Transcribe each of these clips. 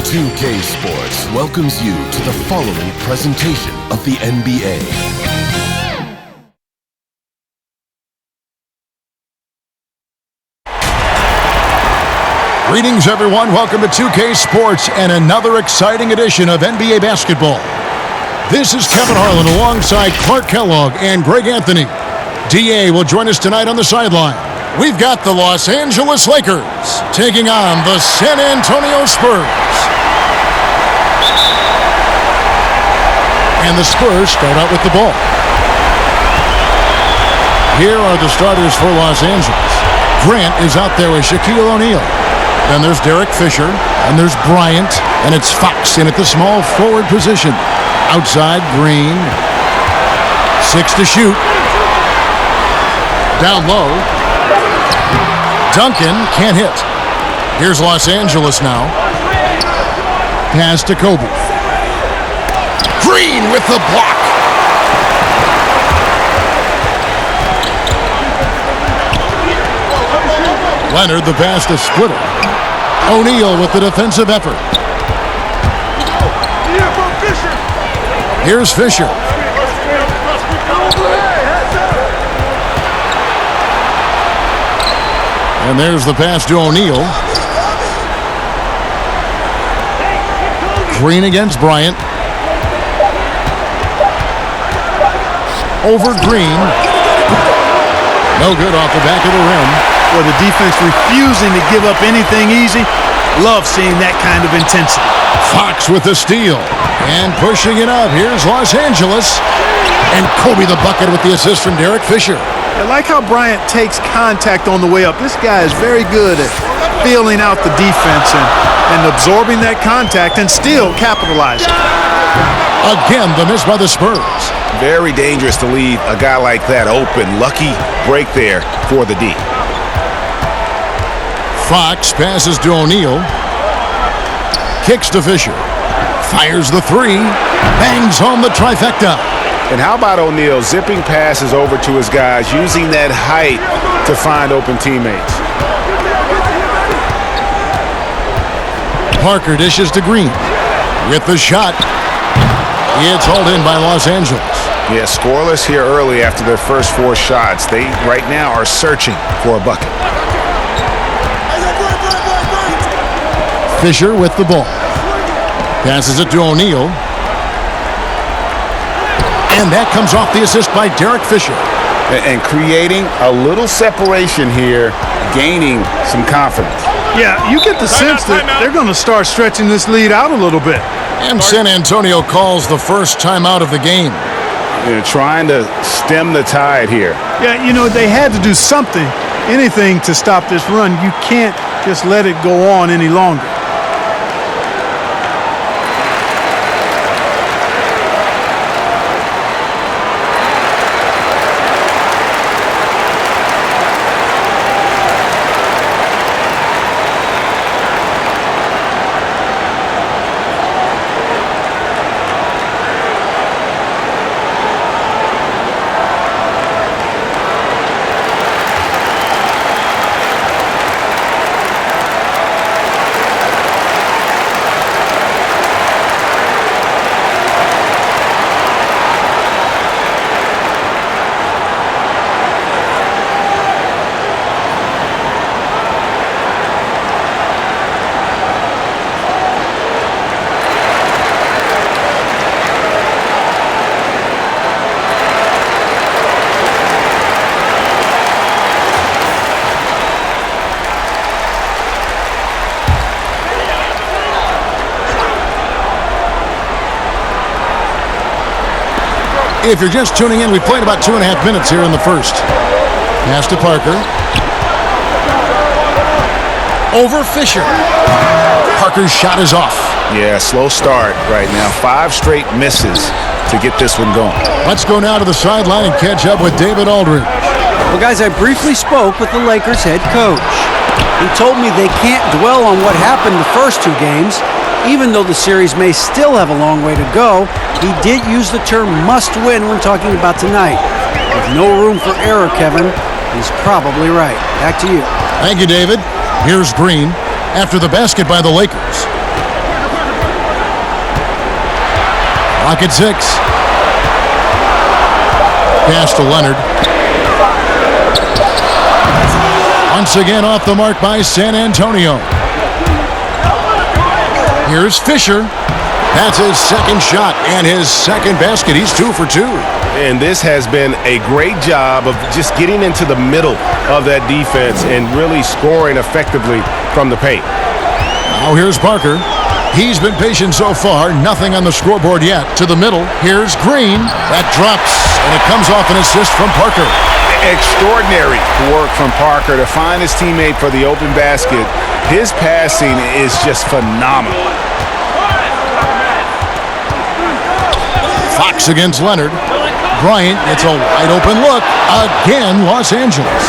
2K Sports welcomes you to the following presentation of the NBA. Greetings, everyone. Welcome to 2K Sports and another exciting edition of NBA basketball. This is Kevin Harlan alongside Clark Kellogg and Greg Anthony. DA will join us tonight on the sideline. We've got the Los Angeles Lakers taking on the San Antonio Spurs. And the Spurs start out with the ball. Here are the starters for Los Angeles. Grant is out there with Shaquille O'Neal. Then there's Derek Fisher, and there's Bryant, and it's Fox in at the small forward position. Outside, Green. 6 to shoot. Down low. Duncan can't hit. Here's Los Angeles now. Pass to Kobe. Green with the block. Leonard the pass to Splitter. O'Neal with the defensive effort. Here's Fisher. And there's the pass to O'Neal. Green against Bryant. Over Green. No good off the back of the rim. Well, the defense refusing to give up anything easy. Love seeing that kind of intensity. Fox with the steal. And pushing it up. Here's Los Angeles. And Kobe the bucket with the assist from Derek Fisher. I like how Bryant takes contact on the way up. This guy is very good at feeling out the defense and absorbing that contact and still capitalizing. Again, the miss by the Spurs. Very dangerous to leave a guy like that open. Lucky break there for the D. Fox passes to O'Neal. Kicks to Fisher. Fires the three. Bangs home the trifecta. And how about O'Neal zipping passes over to his guys, using that height to find open teammates. Parker dishes to Green. With the shot. It's hauled in by Los Angeles. Yeah, scoreless here early after their first 4 shots. They right now are searching for a bucket. Fisher with the ball. Passes it to O'Neal. And that comes off the assist by Derek Fisher. And creating a little separation here, gaining some confidence. Yeah, you get the sense that they're going to start stretching this lead out a little bit. And San Antonio calls the first timeout of the game. You know, trying to stem the tide here. Yeah, you know, they had to do something, anything to stop this run. You can't just let it go on any longer. If you're just tuning in, we played about 2.5 minutes here in the first. Pass to Parker. Over Fisher. Parker's shot is off. Yeah, slow start right now. 5 straight misses to get this one going. Let's go now to the sideline and catch up with David Aldridge. Well, guys, I briefly spoke with the Lakers head coach. He told me they can't dwell on what happened the first 2 games. Even though the series may still have a long way to go, he did use the term must win when talking about tonight. With no room for error, Kevin, he's probably right. Back to you. Thank you, David. Here's Green after the basket by the Lakers. Clock at 6. Pass to Leonard. Once again off the mark by San Antonio. Here's Fisher. That's his second shot and his second basket. He's 2 for 2. And this has been a great job of just getting into the middle of that defense and really scoring effectively from the paint. Now here's Parker. He's been patient so far. Nothing on the scoreboard yet. To the middle. Here's Green. That drops, and it comes off an assist from Parker. Extraordinary work from Parker to find his teammate for the open basket. His passing is just phenomenal. Fox against Leonard. Bryant gets a wide open look. Again, Los Angeles.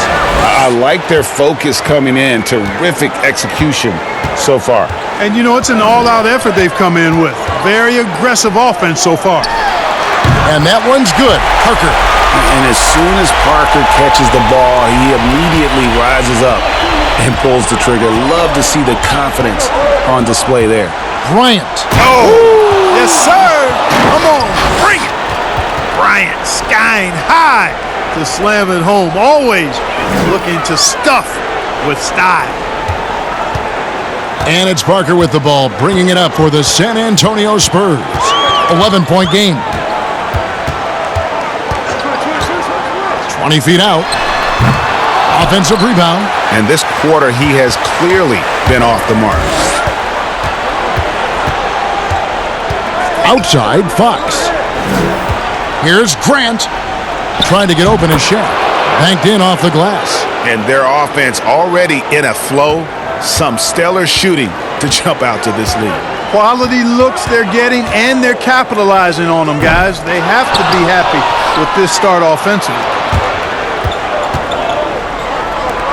I like their focus coming in. Terrific execution so far. And you know, it's an all-out effort they've come in with. Very aggressive offense so far. And that one's good. Parker. And as soon as Parker catches the ball, he immediately rises up and pulls the trigger. Love to see the confidence on display there. Bryant. Oh, yes, sir. Come on, bring it. Bryant skying high to slam it home. Always looking to stuff with style. And it's Parker with the ball, bringing it up for the San Antonio Spurs. 11-point game. 20 feet out. Offensive rebound. And this quarter, he has clearly been off the mark. Outside, Fox. Here's Grant. Trying to get open his shot. Banked in off the glass. And their offense already in a flow. Some stellar shooting to jump out to this lead. Quality looks they're getting, and they're capitalizing on them, guys. They have to be happy with this start offensively.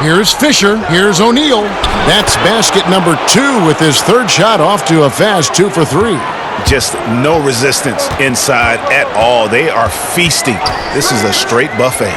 Here's Fisher. Here's O'Neal. That's basket number 2 with his third shot off to a fast 2 for 3. Just no resistance inside at all. They are feasting. This is a straight buffet.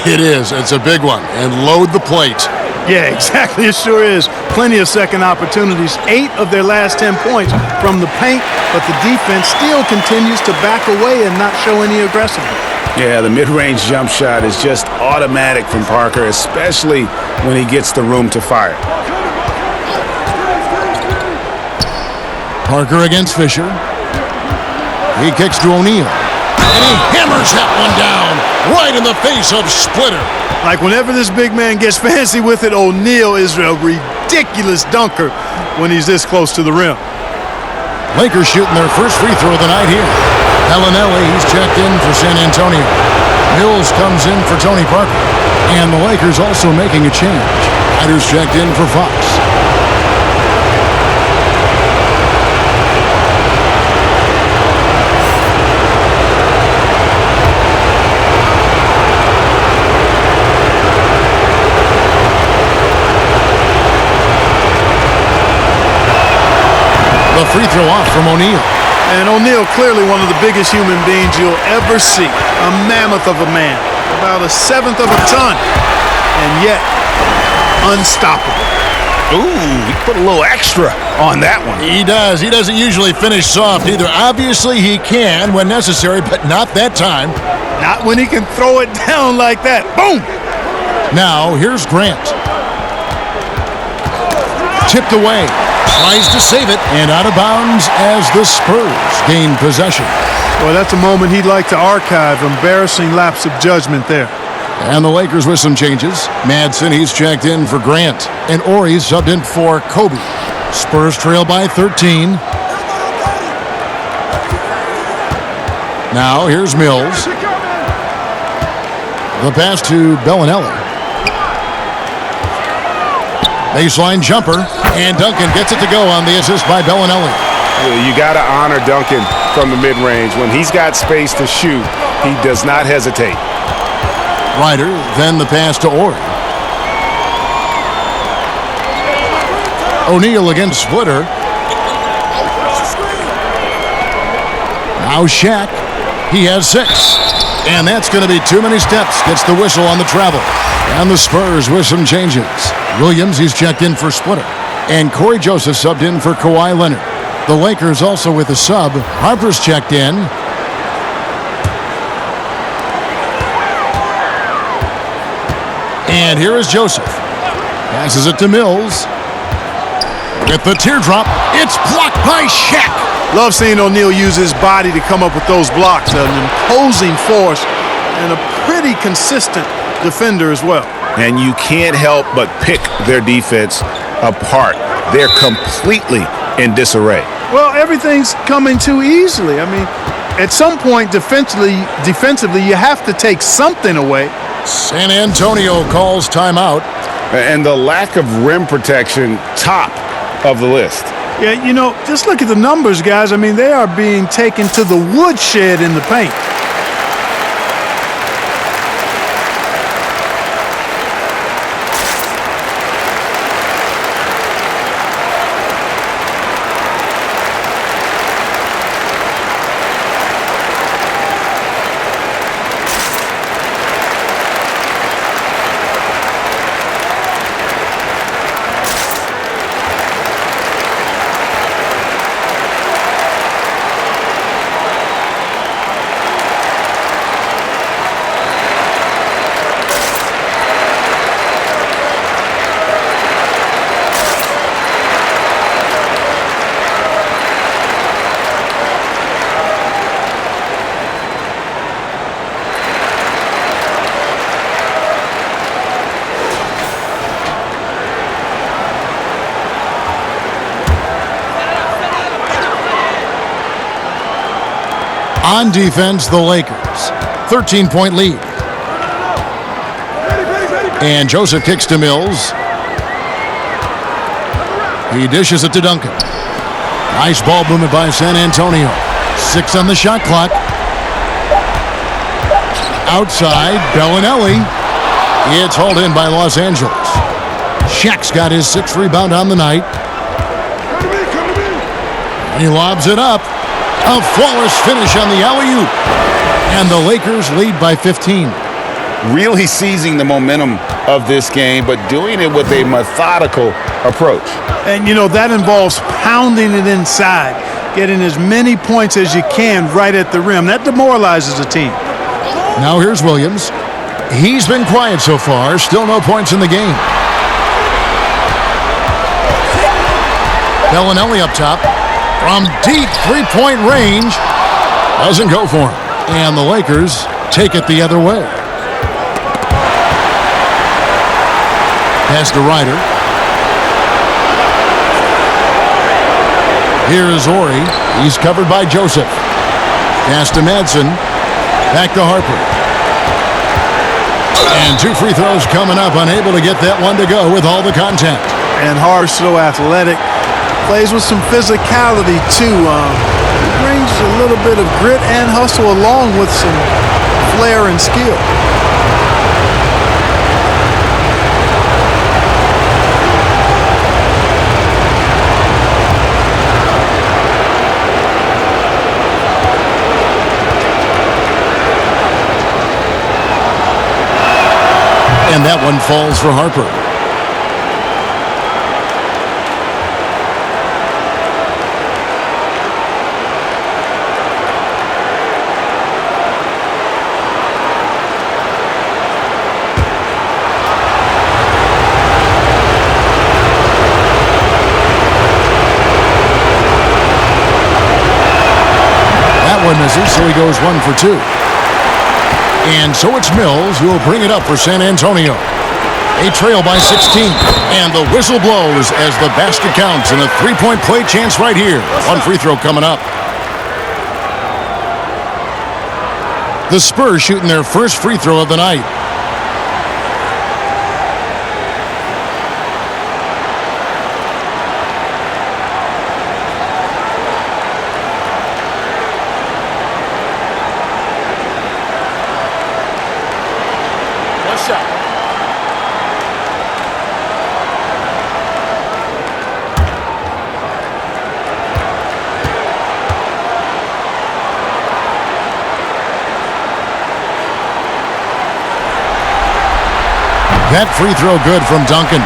It is. It's a big one. And load the plate. Yeah, exactly. It sure is. Plenty of second opportunities. 8 of their last 10 points from the paint, but the defense still continues to back away and not show any aggressiveness. Yeah, the mid-range jump shot is just automatic from Parker, especially when he gets the room to fire. Parker against Fisher. He kicks to O'Neal. And he hammers that one down right in the face of Splitter. Like whenever this big man gets fancy with it, O'Neal is a ridiculous dunker when he's this close to the rim. Lakers shooting their first free throw of the night here. Bellinelli, he's checked in for San Antonio. Mills comes in for Tony Parker. And the Lakers also making a change. Ryder's checked in for Fox. The free throw off from O'Neal. And O'Neal, clearly one of the biggest human beings you'll ever see. A mammoth of a man. About 1/7 of a ton. And yet, unstoppable. Ooh, he put a little extra on that one. He does. He doesn't usually finish soft either. Obviously, he can when necessary, but not that time. Not when he can throw it down like that. Boom! Now, here's Grant. Tipped away. Tries to save it, and out of bounds as the Spurs gain possession. Well, that's a moment he'd like to archive. Embarrassing lapse of judgment there. And the Lakers with some changes. Madsen, he's checked in for Grant. And Ori's subbed in for Kobe. Spurs trail by 13. Now, here's Mills. The pass to Bellinelli. Baseline jumper. And Duncan gets it to go on the assist by Bellinelli. You got to honor Duncan from the mid-range. When he's got space to shoot, he does not hesitate. Ryder, then the pass to Ori. O'Neal against Splitter. Now Shaq. He has 6. And that's going to be too many steps. Gets the whistle on the travel. And the Spurs with some changes. Williams, he's checked in for Splitter. And Corey Joseph subbed in for Kawhi Leonard. The Lakers also with a sub. Harper's checked in. And here is Joseph. Passes it to Mills. With the teardrop, it's blocked by Shaq. Love seeing O'Neal use his body to come up with those blocks. An imposing force and a pretty consistent defender as well. And you can't help but pick their defense apart. They're completely in disarray. Well, everything's coming too easily. I mean, at some point defensively, you have to take something away. San Antonio calls timeout. And the lack of rim protection, top of the list. Yeah, you know, just look at the numbers, guys. I mean, they are being taken to the woodshed in the paint. On defense, the Lakers. 13-point lead. And Joseph kicks to Mills. He dishes it to Duncan. Nice ball movement by San Antonio. 6 on the shot clock. Outside, Bellinelli. It's hauled in by Los Angeles. Shaq's got his 6th rebound on the night. He lobs it up. A flawless finish on the alley-oop. And the Lakers lead by 15. Really seizing the momentum of this game, but doing it with a methodical approach. And, you know, that involves pounding it inside, getting as many points as you can right at the rim. That demoralizes a team. Now here's Williams. He's been quiet so far. Still no points in the game. Bellinelli up top. From deep three-point range. Doesn't go for him. And the Lakers take it the other way. Pass to Ryder. Here is Ori. He's covered by Joseph. Pass to Madsen. Back to Harper. And 2 free throws coming up. Unable to get that one to go with all the contact. And Harper's so athletic. Plays with some physicality, too. Brings a little bit of grit and hustle along with some flair and skill. And that one falls for Harper. Misses, so he goes 1 for 2. And so it's Mills who will bring it up for San Antonio. They trail by 16. And the whistle blows as the basket counts and a 3-point play chance right here. 1 free throw coming up. The Spurs shooting their first free throw of the night. That free throw good from Duncan.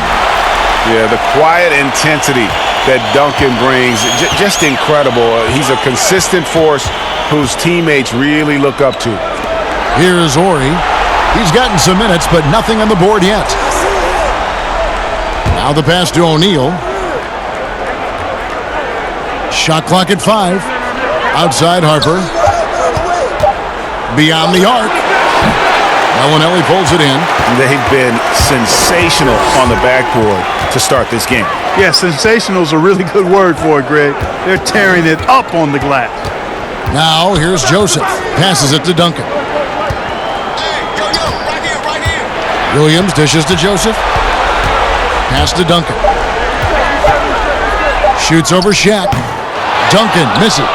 Yeah, the quiet intensity that Duncan brings, just incredible. He's a consistent force whose teammates really look up to. Here's Ori. He's gotten some minutes, but nothing on the board yet. Now the pass to O'Neal. Shot clock at 5. Outside Harper. Beyond the arc. Bellinelli pulls it in. They've been sensational on the backboard to start this game. Yeah, sensational is a really good word for it, Greg. They're tearing it up on the glass. Now here's Joseph. Passes it to Duncan. Williams dishes to Joseph. Pass to Duncan. Shoots over Shaq. Duncan misses.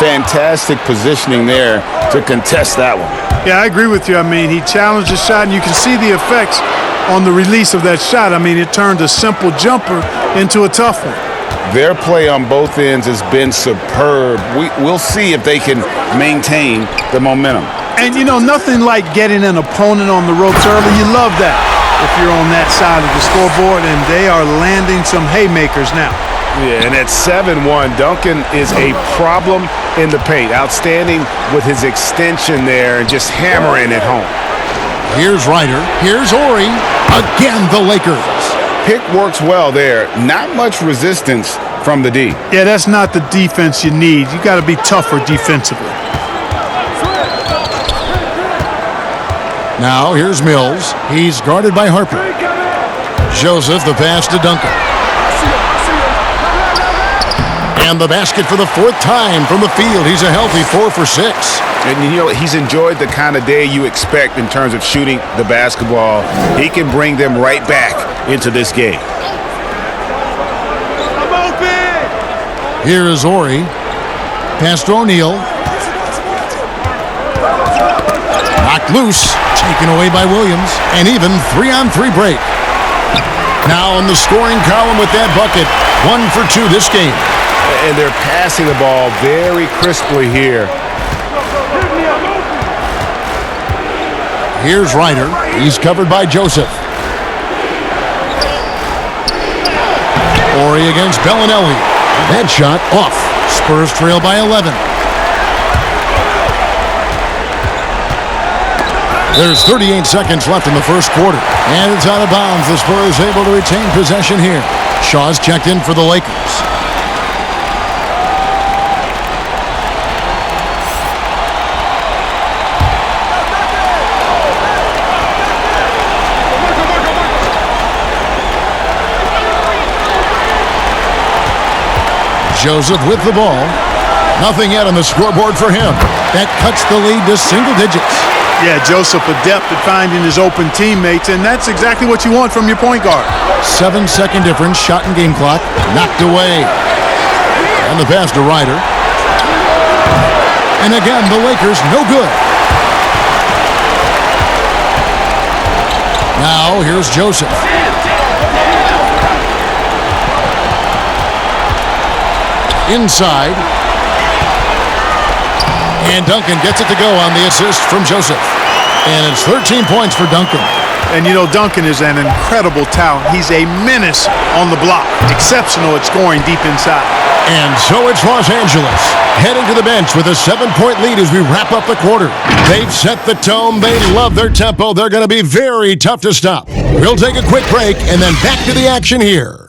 Fantastic positioning there to contest that one. Yeah, I agree with you. I mean, he challenged the shot, and you can see the effects on the release of that shot. I mean, it turned a simple jumper into a tough one. Their play on both ends has been superb. We'll see if they can maintain the momentum. And, you know, nothing like getting an opponent on the ropes early. You love that if you're on that side of the scoreboard, and they are landing some haymakers now. Yeah, and at 7-1, Duncan is a problem in the paint. Outstanding with his extension there and just hammering it home. Here's Ryder. Here's Ori. Again, the Lakers. Pick works well there. Not much resistance from the D. Yeah, that's not the defense you need. You got to be tougher defensively. Now here's Mills. He's guarded by Harper. Joseph, the pass to Duncan. And the basket for the 4th time from the field. He's a healthy 4 for 6. And, you know, he's enjoyed the kind of day you expect in terms of shooting the basketball. He can bring them right back into this game. Here is Ori. Pass to O'Neal. Knocked loose. Taken away by Williams. And even 3-on-3 break. Now in the scoring column with that bucket. 1 for 2 this game. And they're passing the ball very crisply here. Here's Ryder. He's covered by Joseph. Ori against Bellinelli. That shot off. Spurs trail by 11. There's 38 seconds left in the first quarter. And it's out of bounds. The Spurs able to retain possession here. Shaw's checked in for the Lakers. Joseph with the ball. Nothing yet on the scoreboard for him. That cuts the lead to single digits. Yeah, Joseph adept at finding his open teammates, and that's exactly what you want from your point guard. 7-second difference, shot and game clock, knocked away. And the pass to Ryder. And again, the Lakers no good. Now, here's Joseph. Inside. And Duncan gets it to go on the assist from Joseph. And it's 13 points for Duncan. And, you know, Duncan is an incredible talent. He's a menace on the block. Exceptional at scoring deep inside. And so it's Los Angeles heading to the bench with a 7-point lead as we wrap up the quarter. They've set the tone. They love their tempo. They're going to be very tough to stop. We'll take a quick break and then back to the action here.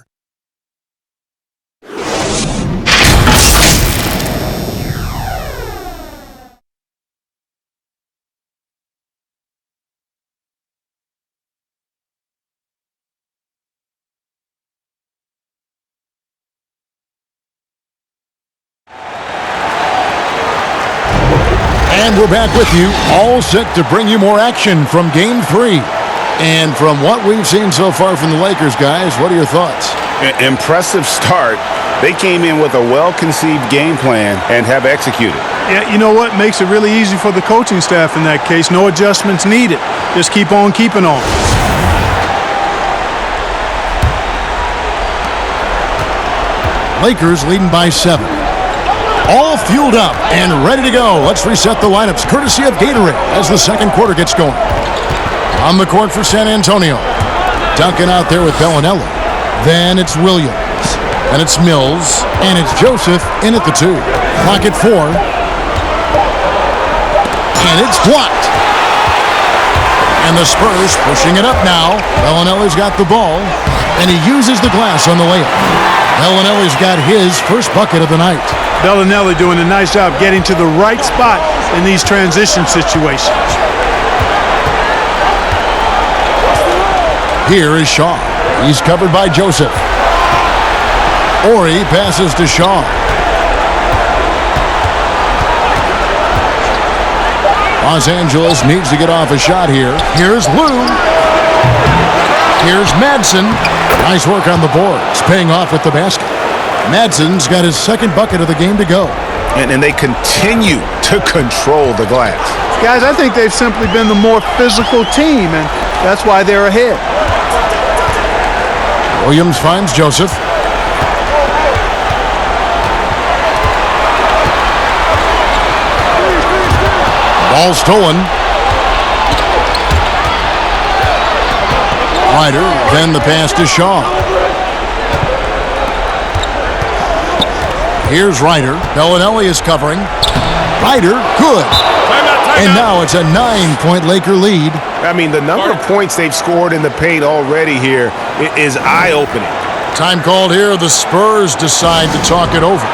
And we're back with you, all set to bring you more action from Game 3. And from what we've seen so far from the Lakers, guys, what are your thoughts? Impressive start. They came in with a well-conceived game plan and have executed. Yeah, you know what? Makes it really easy for the coaching staff in that case. No adjustments needed. Just keep on keeping on. Lakers leading by 7. All fueled up and ready to go. Let's reset the lineups courtesy of Gatorade as the second quarter gets going. On the court for San Antonio. Duncan out there with Bellinelli. Then it's Williams. And it's Mills. And it's Joseph in at the 2. Clock at 4. And it's blocked. And the Spurs pushing it up now. Bellinelli's got the ball, and he uses the glass on the layup. Bellinelli's got his first bucket of the night. Bellinelli doing a nice job getting to the right spot in these transition situations. Here is Shaw. He's covered by Joseph. Ori passes to Shaw. Los Angeles needs to get off a shot here. Here's Lou. Here's Madsen. Nice work on the boards, paying off with the basket. Madsen's got his second bucket of the game to go. And they continue to control the glass. Guys, I think they've simply been the more physical team, and that's why they're ahead. Williams finds Joseph. Ball stolen. Ryder, then the pass to Shaw. Here's Ryder. Bellinelli is covering. Ryder, good. And now it's a 9-point Laker lead. I mean, the number of points they've scored in the paint already here is eye-opening. Time called here. The Spurs decide to talk it over.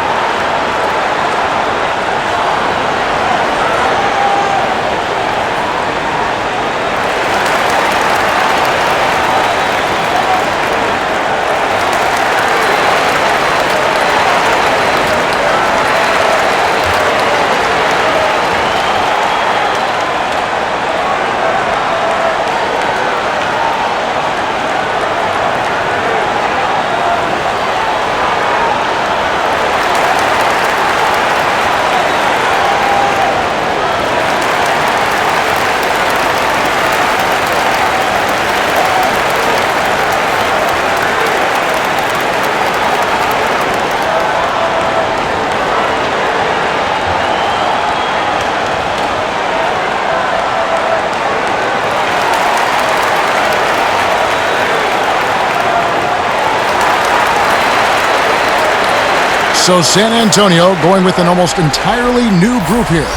So San Antonio going with an almost entirely new group here.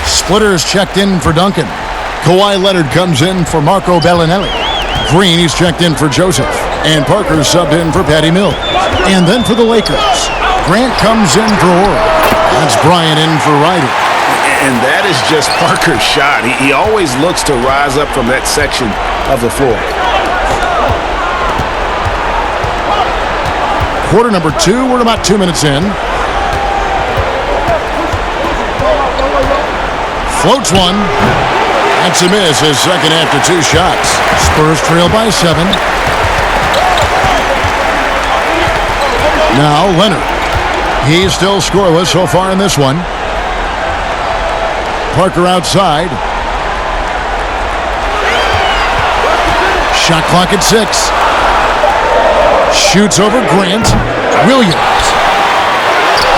Splitter's checked in for Duncan. Kawhi Leonard comes in for Marco Bellinelli. Green, he's checked in for Joseph. And Parker's subbed in for Patty Mills. And then for the Lakers, Grant comes in for Ori. That's Bryant in for Ryder. And that is just Parker's shot. He always looks to rise up from that section of the floor. Quarter number 2, we're about 2 minutes in. Floats one. That's a miss, his second after 2 shots. Spurs trail by 7. Now Leonard. He's still scoreless so far in this one. Parker outside. Shot clock at 6. Shoots over Grant. Williams.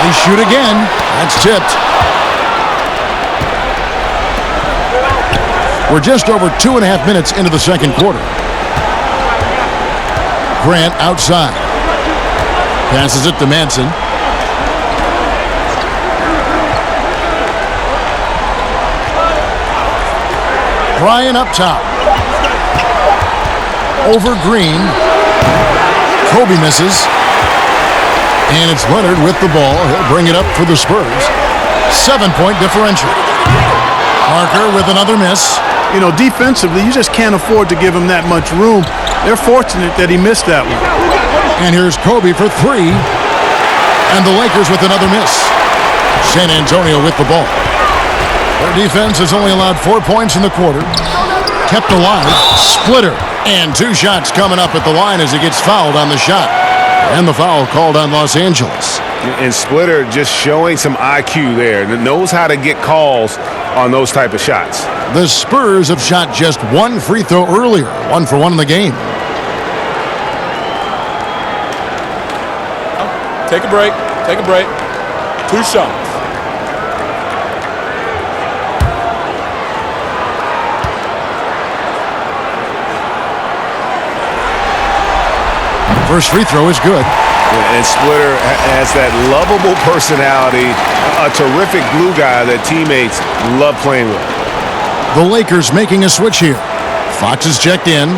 They shoot again. That's tipped. We're just over 2.5 minutes into the second quarter. Grant outside. Passes it to Madsen. Bryant up top. Over Green. Kobe misses. And it's Leonard with the ball. He'll bring it up for the Spurs. 7-point differential. Parker with another miss. You know, defensively, you just can't afford to give him that much room. They're fortunate that he missed that one. And here's Kobe for 3. And the Lakers with another miss. San Antonio with the ball. Their defense has only allowed 4 points in the quarter. Kept alive. Splitter. And 2 shots coming up at the line as he gets fouled on the shot. And the foul called on Los Angeles. And Splitter just showing some IQ there. Knows how to get calls on those type of shots. The Spurs have shot just 1 free throw earlier. 1 for 1 in the game. Take a break. Take a break. 2 shots. First free throw is good. And Splitter has that lovable personality, a terrific glue guy that teammates love playing with. The Lakers making a switch here. Fox is checked in.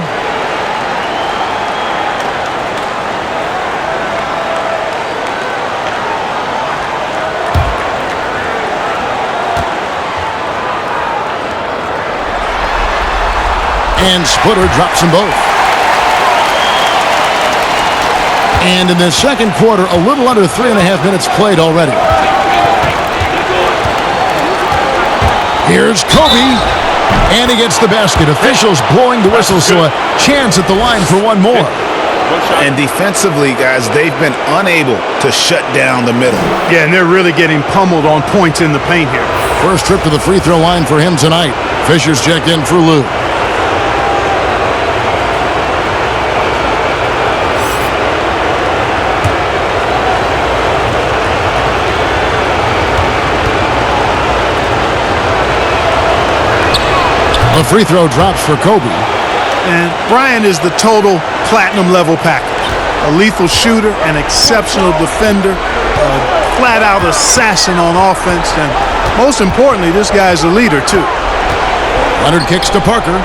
And Splitter drops them both. And in the second quarter, a little under 3.5 minutes played already. Here's Kobe. And he gets the basket. Officials blowing the whistle, so a chance at the line for one more. And defensively, guys, they've been unable to shut down the middle. Yeah, and they're really getting pummeled on points in the paint here. First trip to the free throw line for him tonight. Fisher's checked in for Lou. The free throw drops for Kobe. And Bryant is the total platinum level package. A lethal shooter, an exceptional defender, a flat-out assassin on offense, and most importantly, this guy's a leader too. Leonard kicks to Parker.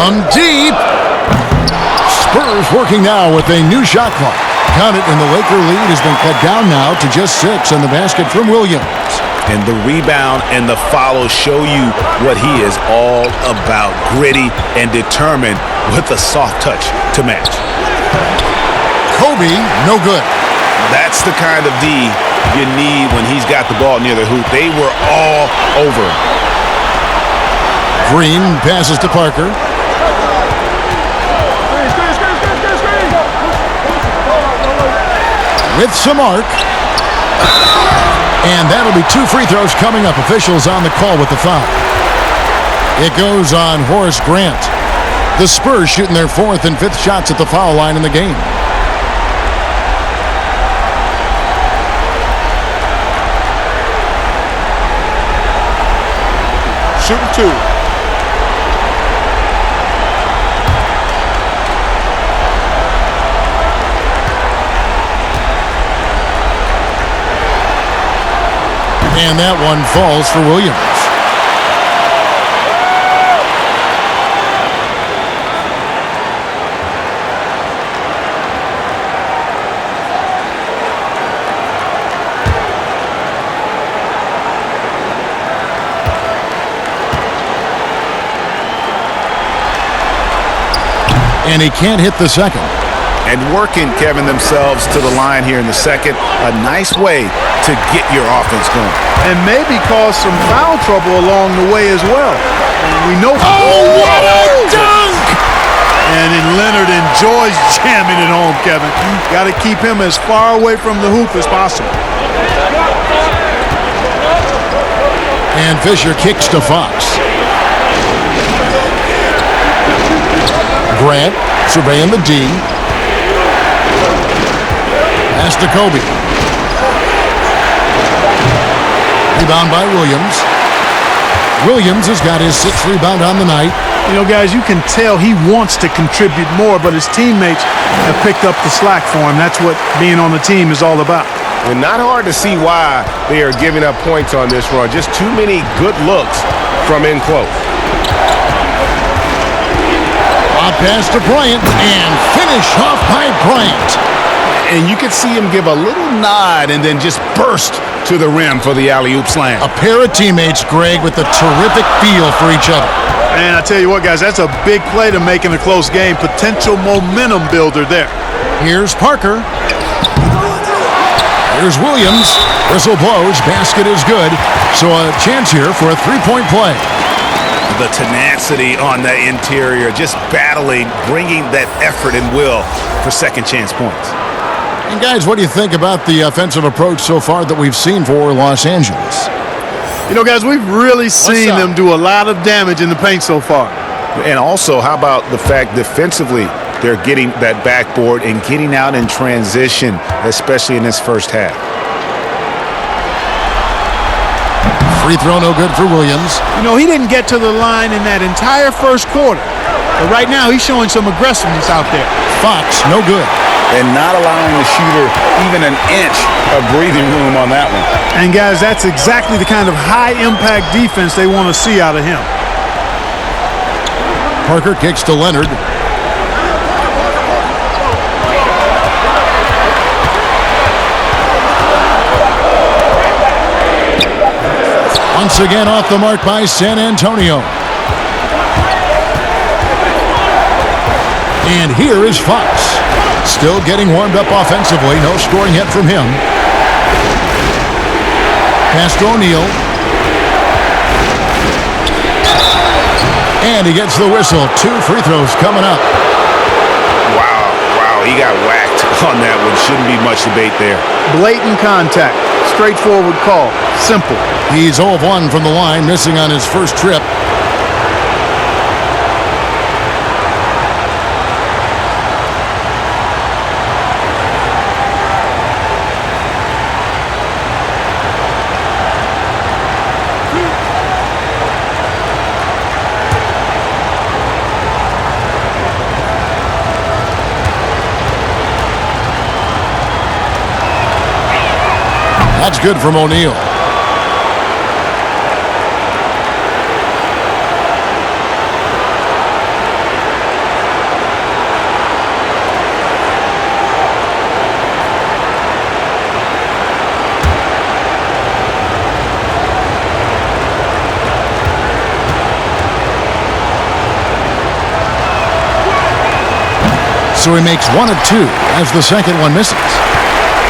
From deep. Spurs working now with a new shot clock. Count it, and the Laker lead has been cut down now to just 6 on the basket from Williams. And the rebound and the follow show you what he is all about. Gritty and determined with a soft touch to match. Kobe, no good. That's the kind of D you need when he's got the ball near the hoop. They were all over him. Green passes to Parker. With some arc. And that'll be 2 free throws coming up. Officials on the call with the foul. It goes on Horace Grant. The Spurs shooting their 4th and 5th shots at the foul line in the game. Shooting 2. And that one falls for Williams. And he can't hit the second. And working, Kevin, themselves to the line here in the second. A nice way to get your offense going. And maybe cause some foul trouble along the way as well. We know. Oh, what a dunk! And Leonard enjoys jamming it home, Kevin. Got to keep him as far away from the hoop as possible. And Fisher kicks to Fox. Grant surveying the D. Pass to Kobe. Rebound by Williams. Williams has got his 6th rebound on the night. You know, guys, you can tell he wants to contribute more, but his teammates have picked up the slack for him. That's what being on the team is all about. And not hard to see why they are giving up points on this run. Just too many good looks from in close. A pass to Bryant, and finish off by Bryant. And you could see him give a little nod and then just burst to the rim for the alley-oop slam. A pair of teammates, Greg, with a terrific feel for each other. And I tell you what, guys, that's a big play to make in a close game. Potential momentum builder there. Here's Parker. Here's Williams. Whistle blows. Basket is good. So a chance here for a 3-point play. The tenacity on the interior, just battling, bringing that effort and will for second chance points. And guys, what do you think about the offensive approach so far that we've seen for Los Angeles? You know, guys, we've really seen them do a lot of damage in the paint so far. And also, how about the fact defensively, they're getting that backboard and getting out in transition, especially in this first half. Free throw no good for Williams. You know, he didn't get to the line in that entire first quarter. But right now, he's showing some aggressiveness out there. Fox, no good. and not allowing the shooter even an inch of breathing room on that one. And guys, that's exactly the kind of high-impact defense they want to see out of him. Parker kicks to Leonard. Once again off the mark by San Antonio. And here is Fox. Still getting warmed up offensively. No scoring yet from him. Pass to O'Neal. And he gets the whistle. 2 free throws coming up. Wow, he got whacked on that one. Shouldn't be much debate there. Blatant contact. Straightforward call. Simple. He's 0 of 1 from the line, missing on his first trip. That's good from O'Neal. So he makes 1 of 2 as the second one misses.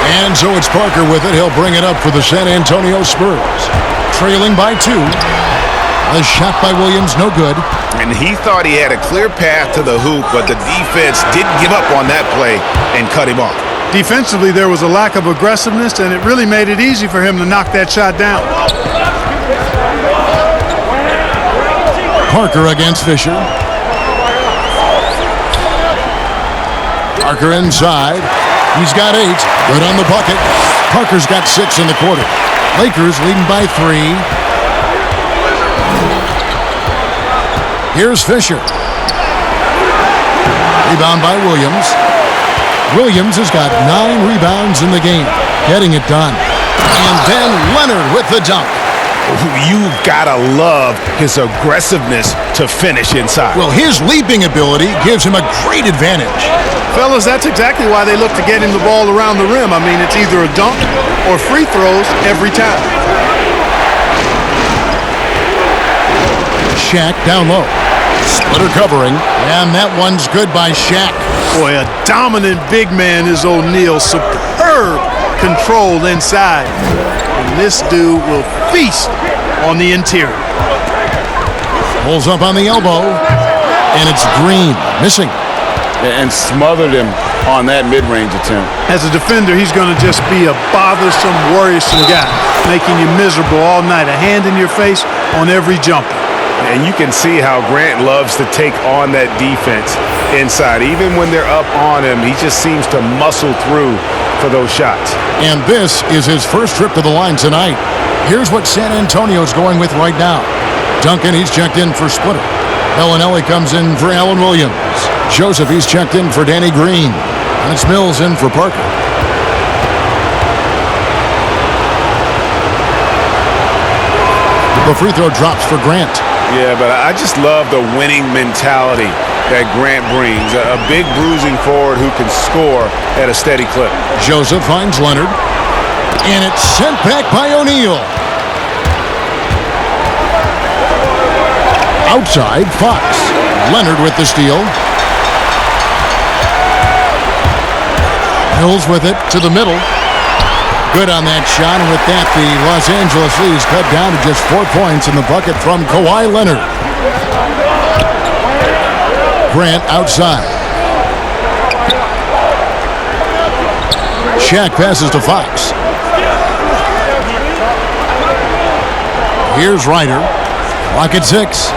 And so it's Parker with it. He'll bring it up for the San Antonio Spurs. Trailing by 2. A shot by Williams, no good. And he thought he had a clear path to the hoop, but the defense didn't give up on that play and cut him off. Defensively, there was a lack of aggressiveness, and it really made it easy for him to knock that shot down. Parker against Fisher. Parker inside. He's got 8. Good on the bucket. Parker's got 6 in the quarter. Lakers leading by 3. Here's Fisher. Rebound by Williams. Williams has got 9 rebounds in the game. Getting it done. And then Leonard with the dunk. You've got to love his aggressiveness to finish inside. Well, his leaping ability gives him a great advantage. Fellas, that's exactly why they look to get him the ball around the rim. I mean, it's either a dunk or free throws every time. Shaq down low. Splitter covering. And that one's good by Shaq. Boy, a dominant big man is O'Neal. Superb control inside. And this dude will feast on the interior. Pulls up on the elbow. And it's Green. Missing. And smothered him on that mid-range attempt. As a defender, he's going to just be a bothersome, worrisome guy, making you miserable all night. A hand in your face on every jumper. And you can see how Grant loves to take on that defense inside. Even when they're up on him, he just seems to muscle through for those shots. And this is his first trip to the line tonight. Here's what San Antonio's going with right now. Duncan, he's checked in for Splitter. Bellinelli comes in for Alan Williams. Joseph, he's checked in for Danny Green. And it's Mills in for Parker. The free throw drops for Grant. Yeah, but I just love the winning mentality that Grant brings. A big bruising forward who can score at a steady clip. Joseph finds Leonard. And it's sent back by O'Neal. Outside, Fox. Leonard with the steal. Mills with it to the middle. Good on that shot, and with that, the Los Angeles leads cut down to just 4 points in the bucket from Kawhi Leonard. Grant outside. Shaq passes to Fox. Here's Ryder. Clock at 6.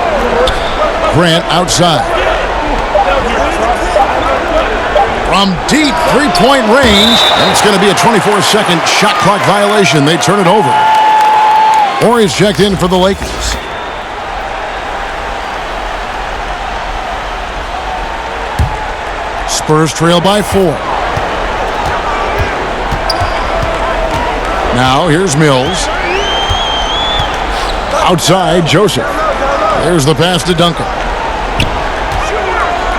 Grant outside. From deep three-point range, and it's going to be a 24-second shot clock violation. They turn it over. Horry's checked in for the Lakers. Spurs trail by 4. Now here's Mills. Outside, Joseph. There's the pass to Duncan.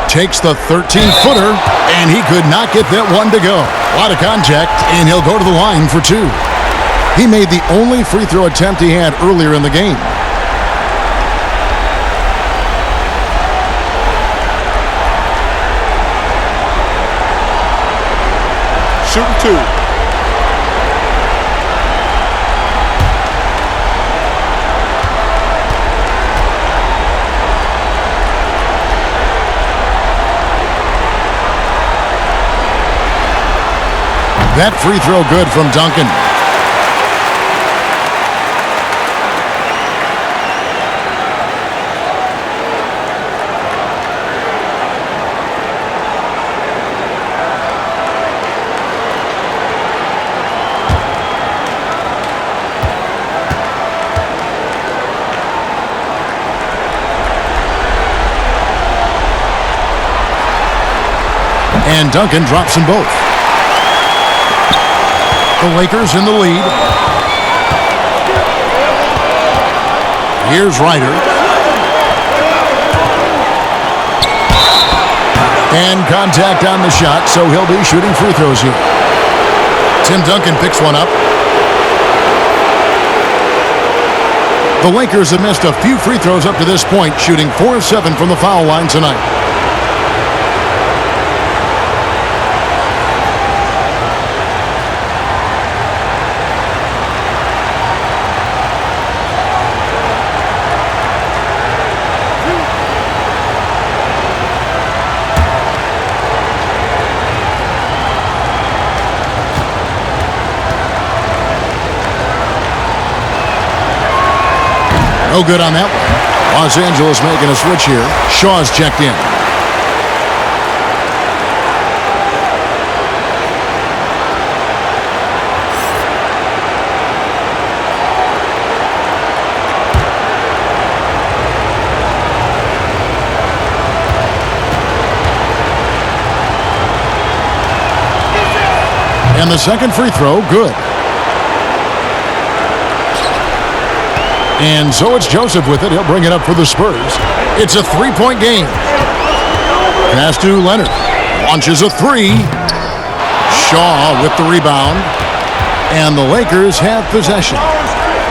Takes the 13-footer, and he could not get that one to go. A lot of contact, and he'll go to the line for two. He made the only free throw attempt he had earlier in the game. Shooting two. That free throw good from Duncan. And Duncan drops them both. The Lakers in the lead. Here's Ryder. And contact on the shot, so he'll be shooting free throws here. Tim Duncan picks one up. The Lakers have missed a few free throws up to this point, shooting 4 of 7 from the foul line tonight. No good on that one. Los Angeles making a switch here. Shaw's checked in. And the second free throw, good. And so it's Joseph with it. He'll bring it up for the Spurs. It's a three-point game. Pass to Leonard. Launches a three. Shaw with the rebound. And the Lakers have possession.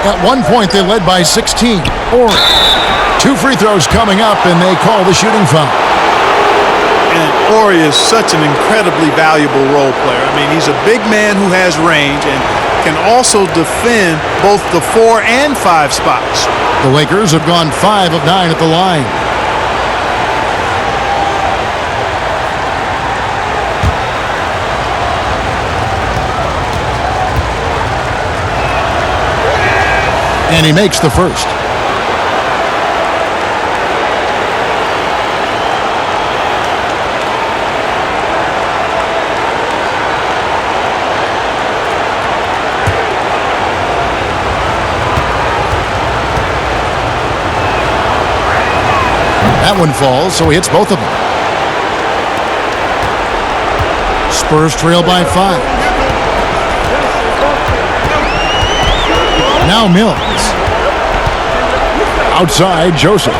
At one point, they led by 16. Or 2 free throws coming up, and they call the shooting foul. And Ori is such an incredibly valuable role player. I mean, he's a big man who has range and can also defend both the 4 and 5 spots. The Lakers have gone 5 of 9 at the line. And he makes the first. That one falls, so he hits both of them. Spurs trail by 5. Now Mills. Outside, Joseph.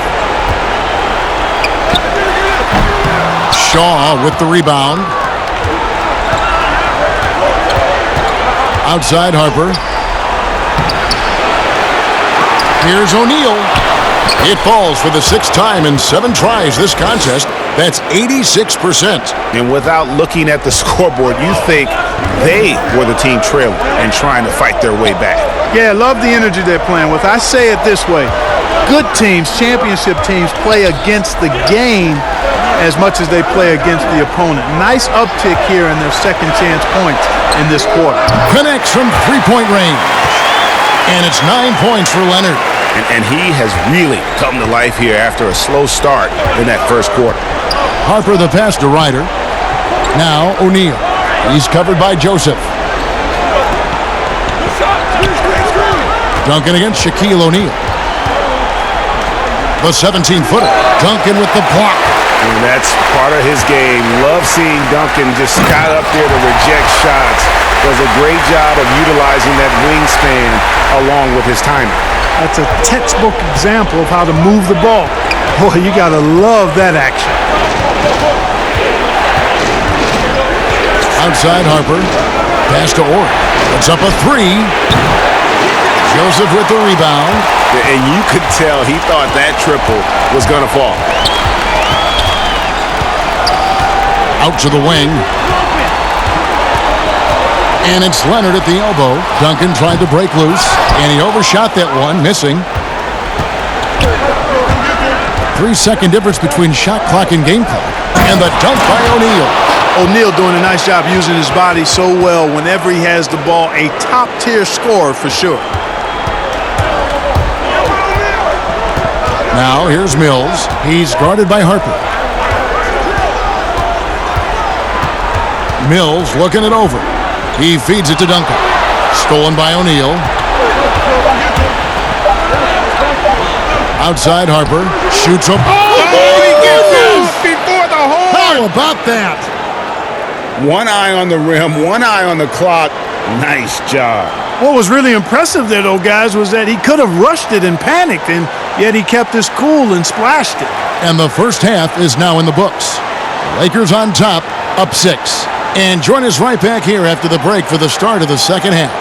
Shaw with the rebound. Outside, Harper. Here's O'Neal. It falls for the 6th time in 7 tries this contest. That's 86%. And without looking at the scoreboard, you think they were the team trailing and trying to fight their way back. Yeah, love the energy they're playing with. I say it this way. Good teams, championship teams, play against the game as much as they play against the opponent. Nice uptick here in their second chance points in this quarter. Connects from 3-point range. And it's 9 points for Leonard. And he has really come to life here after a slow start in that first quarter. Harper the pass to Ryder. Now O'Neal. He's covered by Joseph. Duncan against Shaquille O'Neal. The 17-footer. Duncan with the block. And that's part of his game. Love seeing Duncan just got up there to reject shots. Does a great job of utilizing that wingspan along with his timing. That's a textbook example of how to move the ball. Boy, you got to love that action. Outside Harper. Pass to Orr. Puts up a three. Joseph with the rebound. And you could tell he thought that triple was going to fall. Out to the wing. And it's Leonard at the elbow. Duncan tried to break loose, and he overshot that one, missing. 3-second difference between shot clock and game clock. And the dunk by O'Neal. O'Neal doing a nice job using his body so well whenever he has the ball. A top-tier scorer for sure. Now here's Mills. He's guarded by Harper. Mills looking it over. He feeds it to Duncan. Stolen by O'Neal. Outside Harper. Shoots him. He gets it before the horn. How about that? One eye on the rim, one eye on the clock. Nice job. What was really impressive there, though, guys, was that he could have rushed it and panicked, and yet he kept his cool and splashed it. And the first half is now in the books. Lakers on top, up 6. And join us right back here after the break for the start of the second half.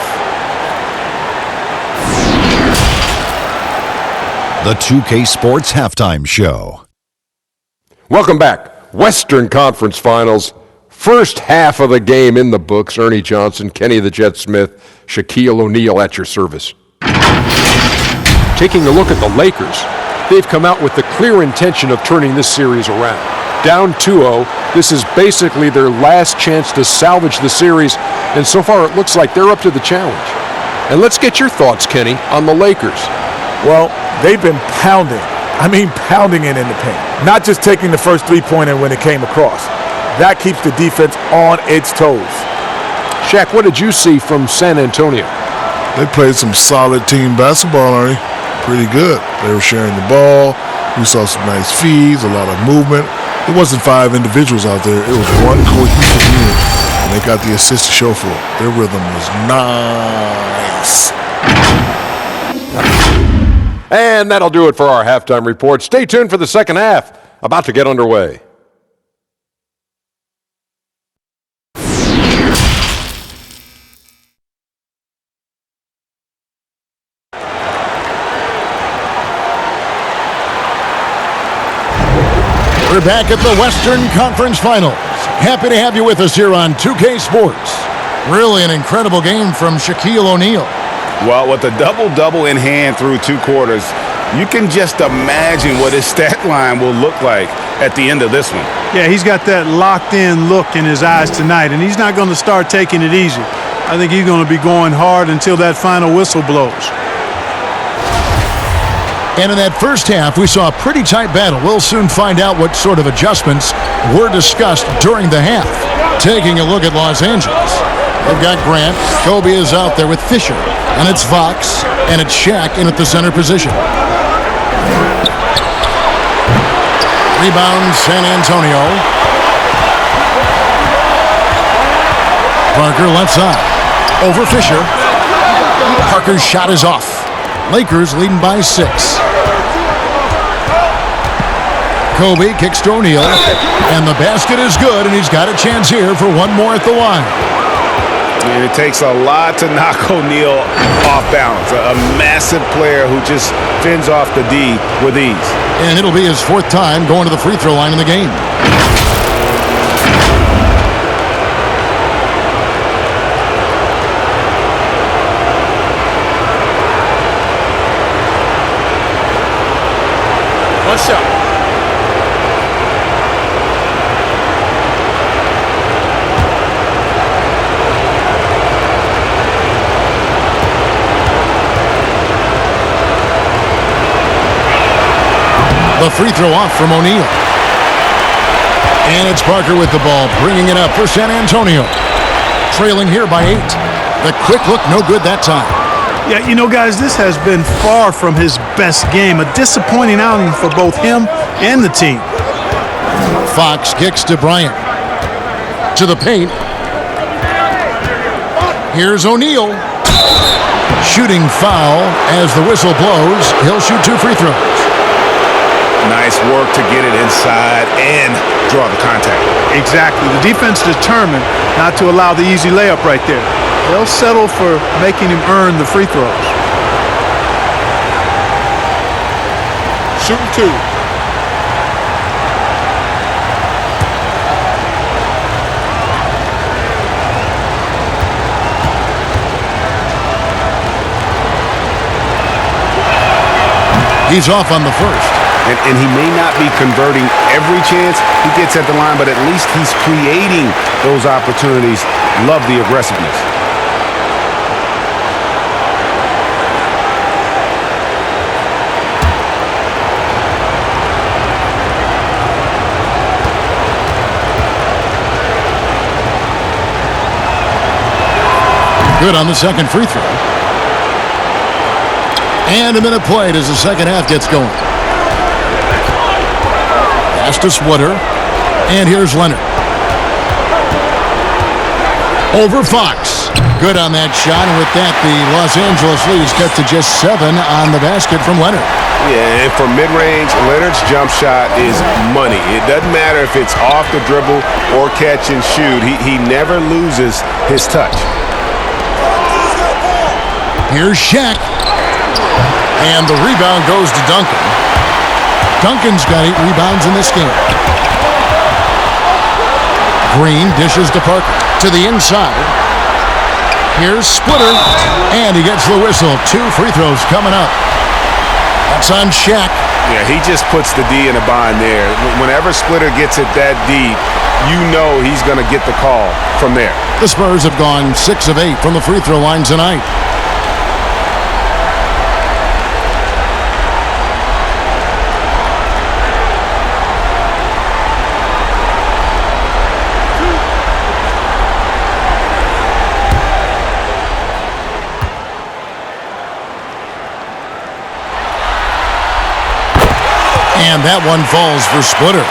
The 2K Sports Halftime Show. Welcome back. Western Conference Finals. First half of the game in the books. Ernie Johnson, Kenny the Jet Smith, Shaquille O'Neal at your service. Taking a look at the Lakers, they've come out with the clear intention of turning this series around. Down 2-0, this is basically their last chance to salvage the series, and so far it looks like they're up to the challenge. And let's get your thoughts, Kenny, on the Lakers. Well, they've been pounding. I mean pounding it in the paint. Not just taking the first three-pointer when it came across. That keeps the defense on its toes. Shaq, what did you see from San Antonio? They played some solid team basketball, Ernie. Pretty good. They were sharing the ball. We saw some nice feeds, a lot of movement. It wasn't 5 individuals out there. It was one cohesive unit, and they got the assist to show for it. Their rhythm was nice. And that'll do it for our halftime report. Stay tuned for the second half, about to get underway. We're back at the Western Conference Finals. Happy to have you with us here on 2K Sports. Really an incredible game from Shaquille O'Neal. Well, with a double-double in hand through 2 quarters, you can just imagine what his stat line will look like at the end of this one. Yeah, he's got that locked-in look in his eyes tonight, and he's not going to start taking it easy. I think he's going to be going hard until that final whistle blows. And in that first half, we saw a pretty tight battle. We'll soon find out what sort of adjustments were discussed during the half. Taking a look at Los Angeles. They've got Grant. Kobe is out there with Fisher. And it's Fox. And it's Shaq in at the center position. Rebound, San Antonio. Parker left side. Over Fisher. Parker's shot is off. Lakers leading by 6. Kobe kicks to O'Neal, and the basket is good, and he's got a chance here for one more at the line. And it takes a lot to knock O'Neal off balance. A massive player who just fends off the D with ease. And it'll be his 4th time going to the free throw line in the game. One shot. The free throw off from O'Neal. And it's Parker with the ball, bringing it up for San Antonio. Trailing here by 8. The quick look, no good that time. Yeah, you know, guys, this has been far from his best game. A disappointing outing for both him and the team. Fox kicks to Bryant. To the paint. Here's O'Neal. Shooting foul as the whistle blows. He'll shoot 2 free throws. Nice work to get it inside and draw the contact. Exactly. The defense determined not to allow the easy layup right there. They'll settle for making him earn the free throws. Shooting 2. He's off on the first. And he may not be converting every chance he gets at the line, but at least he's creating those opportunities. Love the aggressiveness. Good on the second free throw. And a minute played as the second half gets going. Pass to Switter. And here's Leonard. Over Fox. Good on that shot. And with that, the Los Angeles leads cut to just 7 on the basket from Leonard. Yeah, and for mid-range, Leonard's jump shot is money. It doesn't matter if it's off the dribble or catch and shoot. He never loses his touch. Here's Shaq. And the rebound goes to Duncan. Duncan's got 8 rebounds in this game. Green dishes to Parker. To the inside. Here's Splitter. And he gets the whistle. 2 free throws coming up. That's on Shaq. Yeah, he just puts the D in a bind there. Whenever Splitter gets it that deep, you know he's going to get the call from there. The Spurs have gone 6 of 8 from the free throw line tonight. And that one falls for Splitter.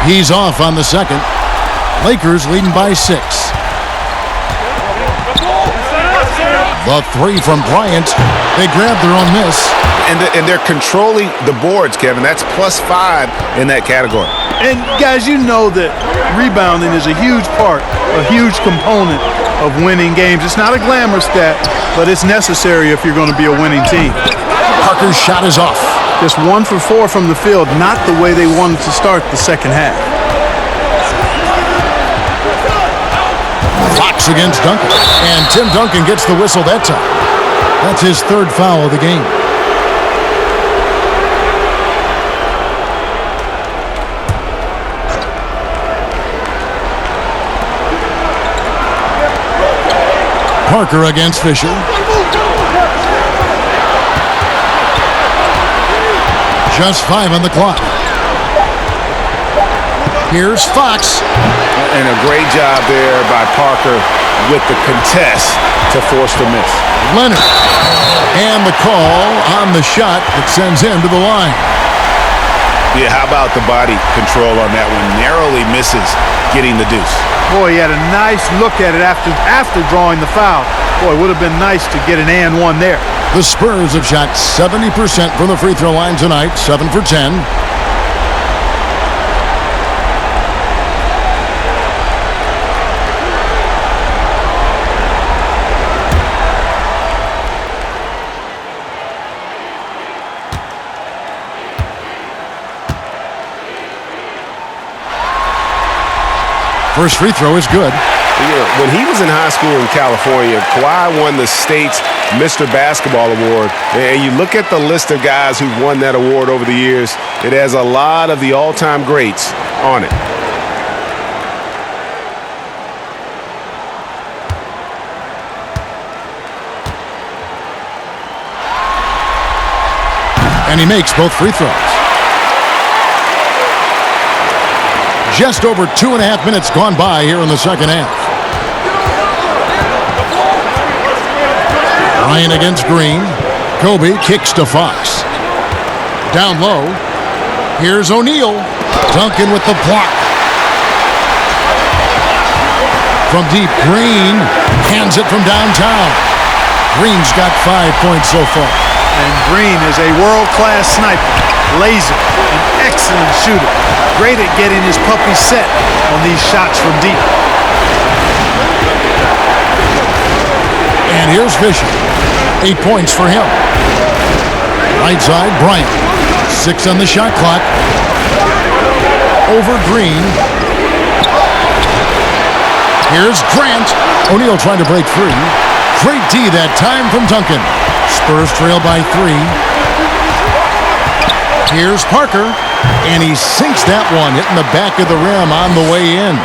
He's off on the second. Lakers leading by 6. The 3 from Bryant. They grabbed their own miss. And they're controlling the boards, Kevin. That's +5 in that category. And guys, you know that rebounding is a huge part, a huge component of winning games. It's not a glamour stat, but it's necessary if you're going to be a winning team. Parker's shot is off. Just 1 for 4 from the field, not the way they wanted to start the second half. Fox against Duncan. And Tim Duncan gets the whistle that time. That's his 3rd foul of the game. Parker against Fisher. Just 5 on the clock. Here's Fox. And a great job there by Parker with the contest to force the miss. Leonard. And the call on the shot that sends him to the line. Yeah, how about the body control on that one? Narrowly misses getting the deuce. Boy, he had a nice look at it after drawing the foul. Boy, it would have been nice to get an and one there. The Spurs have shot 70% from the free throw line tonight, 7 for 10. First free throw is good. When he was in high school in California, Kawhi won the state's Mr. Basketball Award. And you look at the list of guys who won that award over the years, it has a lot of the all-time greats on it. And he makes both free throws. Just over 2.5 minutes gone by here in the second half. Ryan against Green. Kobe kicks to Fox. Down low. Here's O'Neal. Duncan with the block. From deep, Green hands it from downtown. Green's got 5 points so far. And Green is a world-class sniper, laser, an excellent shooter. Great at getting his puppy set on these shots from deep. And here's Fisher. 8 points for him. Right side, Bryant. 6 on the shot clock. Over Green. Here's Grant. O'Neal trying to break free. Great D that time from Duncan. Spurs trail by 3. Here's Parker. And he sinks that one, hitting the back of the rim on the way in.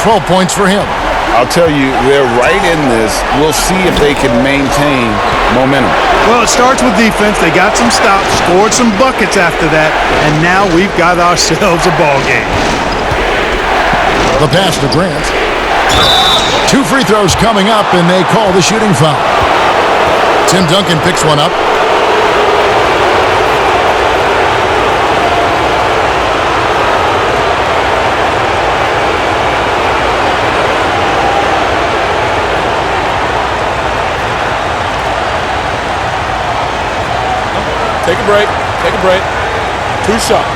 12 points for him. I'll tell you, they're right in this. We'll see if they can maintain momentum. Well, it starts with defense. They got some stops, scored some buckets after that, and now we've got ourselves a ball game. The pass to Grant. 2 free throws coming up, and they call the shooting foul. Tim Duncan picks one up. Take a break. Take a break. 2 shots.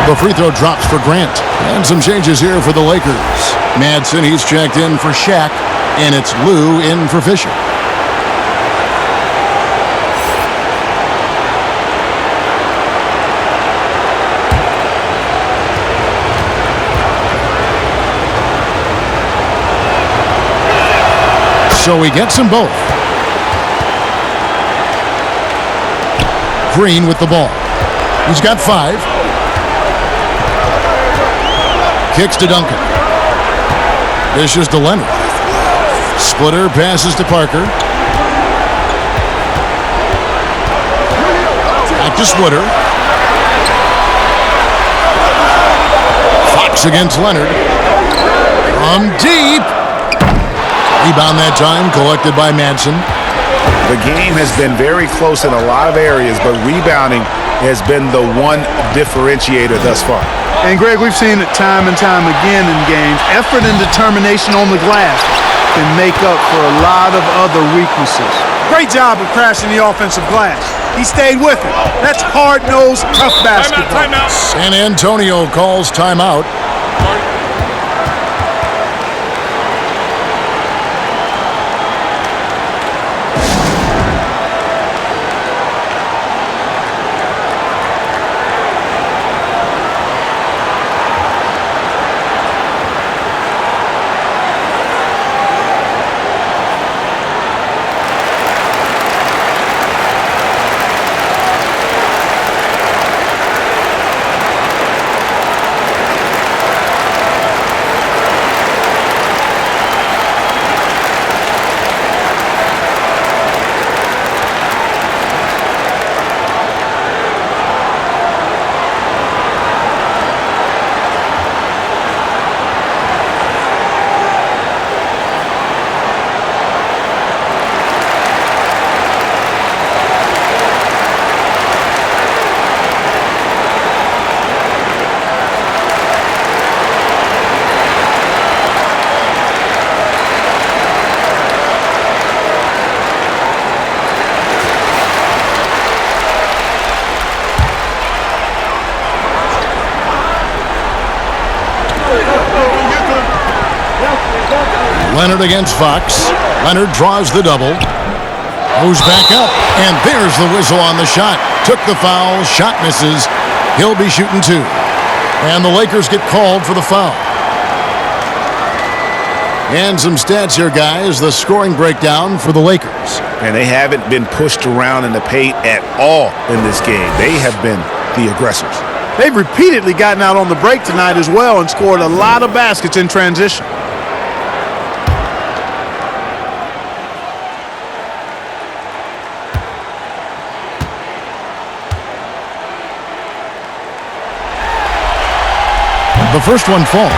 The free throw drops for Grant. And some changes here for the Lakers. Madsen, he's checked in for Shaq. And it's Lou in for Fisher. So he gets them both. Green with the ball. He's got 5. Kicks to Duncan. Dishes to Leonard. Splitter passes to Parker. Back to Splitter. Fox against Leonard. From deep. Rebound that time, collected by Madsen. The game has been very close in a lot of areas, but rebounding has been the one differentiator thus far. And, Greg, we've seen it time and time again in games. Effort and determination on the glass can make up for a lot of other weaknesses. Great job of crashing the offensive glass. He stayed with it. That's hard-nosed, tough basketball. Timeout. San Antonio calls timeout. Leonard against Fox. Leonard draws the double. Goes back up. And there's the whistle on the shot. Took the foul. Shot misses. He'll be shooting 2. And the Lakers get called for the foul. And some stats here, guys. The scoring breakdown for the Lakers. And they haven't been pushed around in the paint at all in this game. They have been the aggressors. They've repeatedly gotten out on the break tonight as well and scored a lot of baskets in transition. The first one falls.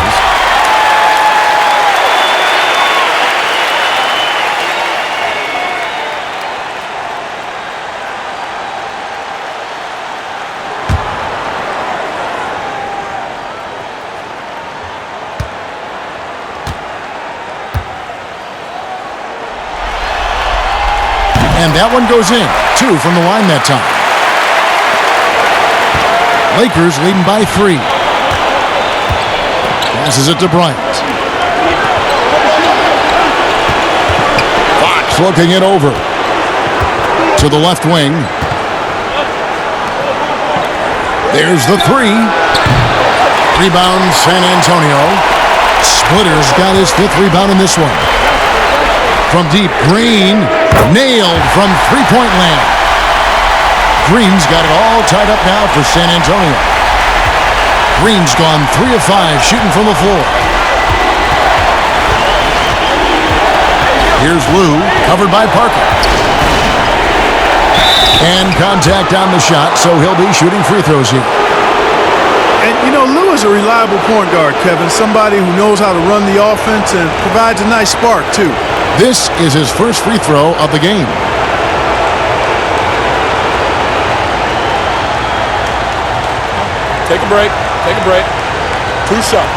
And that one goes in. 2 from the line that time. Lakers leading by 3. Passes it to Bryant. Fox looking it over to the left wing. There's the 3. Rebound San Antonio. Splitter's got his 5th rebound in this one. From deep, Green nailed from three-point land. Green's got it all tied up now for San Antonio. Green's gone 3 of 5 shooting from the floor. Here's Lou, covered by Parker. And contact on the shot, so he'll be shooting free throws here. And, you know, Lou is a reliable point guard, Kevin. Somebody who knows how to run the offense and provides a nice spark, too. This is his first free throw of the game. Take a break. Take a break. 2 shots.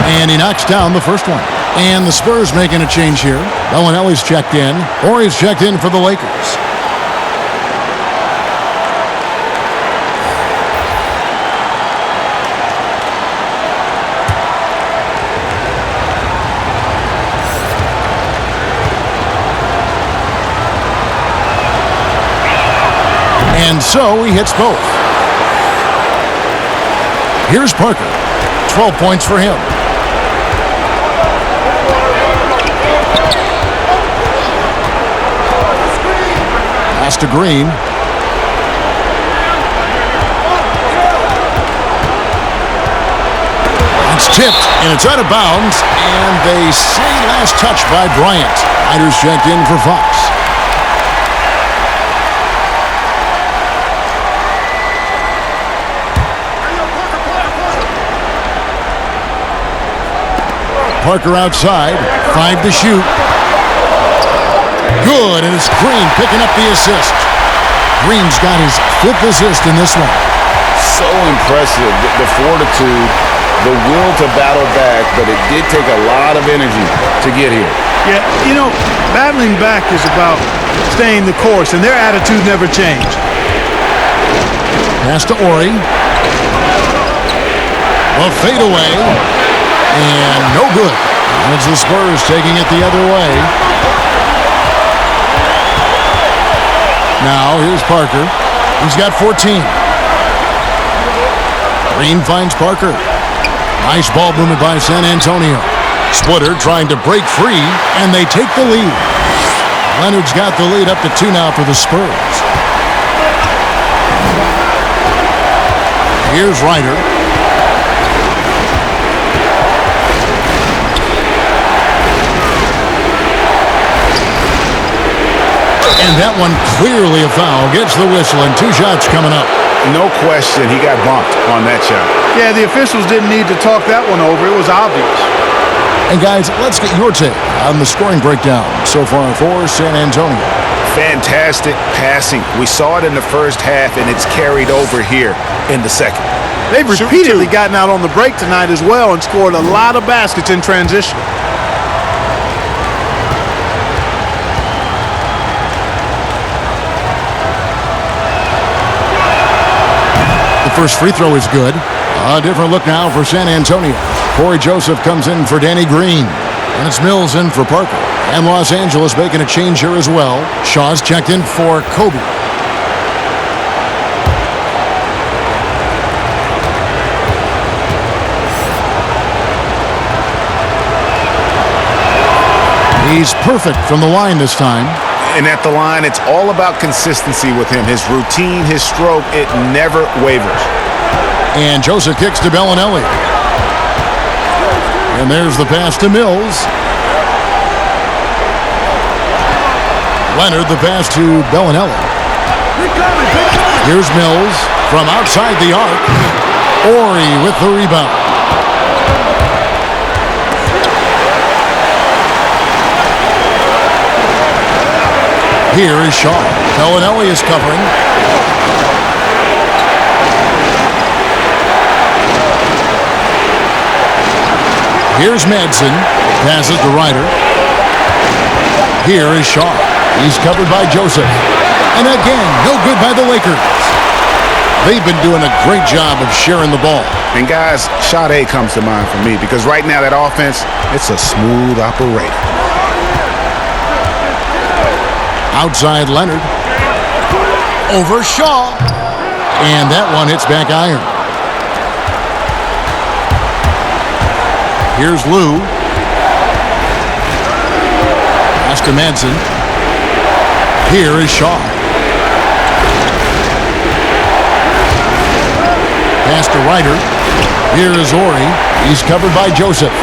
And he knocks down the first one. And the Spurs making a change here. Bellinelli's checked in, or he's checked in for the Lakers. And so he hits both. Here's Parker. 12 points for him. Pass to Green. It's tipped, and it's out of bounds. And they say last touch by Bryant. Riders checked in for Fox. Parker outside, 5 to shoot. Good, and it's Green picking up the assist. Green's got his 5th assist in this one. So impressive, the fortitude, the will to battle back, but it did take a lot of energy to get here. Yeah, you know, battling back is about staying the course, and their attitude never changed. Pass to Ori. A fadeaway. And no good. It's the Spurs taking it the other way. Now here's Parker. He's got 14. Green finds Parker. Nice ball movement by San Antonio. Splitter trying to break free, and they take the lead. Leonard's got the lead up to 2 now for the Spurs. Here's Ryder. And that one clearly a foul. Gets the whistle, and 2 shots coming up. No question, he got bumped on that shot. Yeah, the officials didn't need to talk that one over. It was obvious. And guys, let's get your take on the scoring breakdown so far for San Antonio. Fantastic passing. We saw it in the first half, and it's carried over here in the second. They've repeatedly gotten out on the break tonight as well and scored a lot of baskets in transition. First free throw is good. A different look now for San Antonio. Corey Joseph comes in for Danny Green. And it's Mills in for Parker. And Los Angeles making a change here as well. Shaw's checked in for Kobe. He's perfect from the line this time. And at the line, it's all about consistency with him. His routine, his stroke, it never wavers. And Joseph kicks to Bellinelli. And there's the pass to Mills. Leonard, the pass to Bellinelli. Here's Mills from outside the arc. Ori with the rebound. Here is Shaw. Bellinelli is covering. Here's Madsen. Passes to Ryder. Here is Shaw. He's covered by Joseph. And again, no good by the Lakers. They've been doing a great job of sharing the ball. And guys, shot A comes to mind for me because right now that offense, it's a smooth operator. Outside Leonard. Over Shaw. And that one hits back iron. Here's Lou. Pass to Madsen. Here is Shaw. Pass to Ryder. Here is Ori. He's covered by Joseph.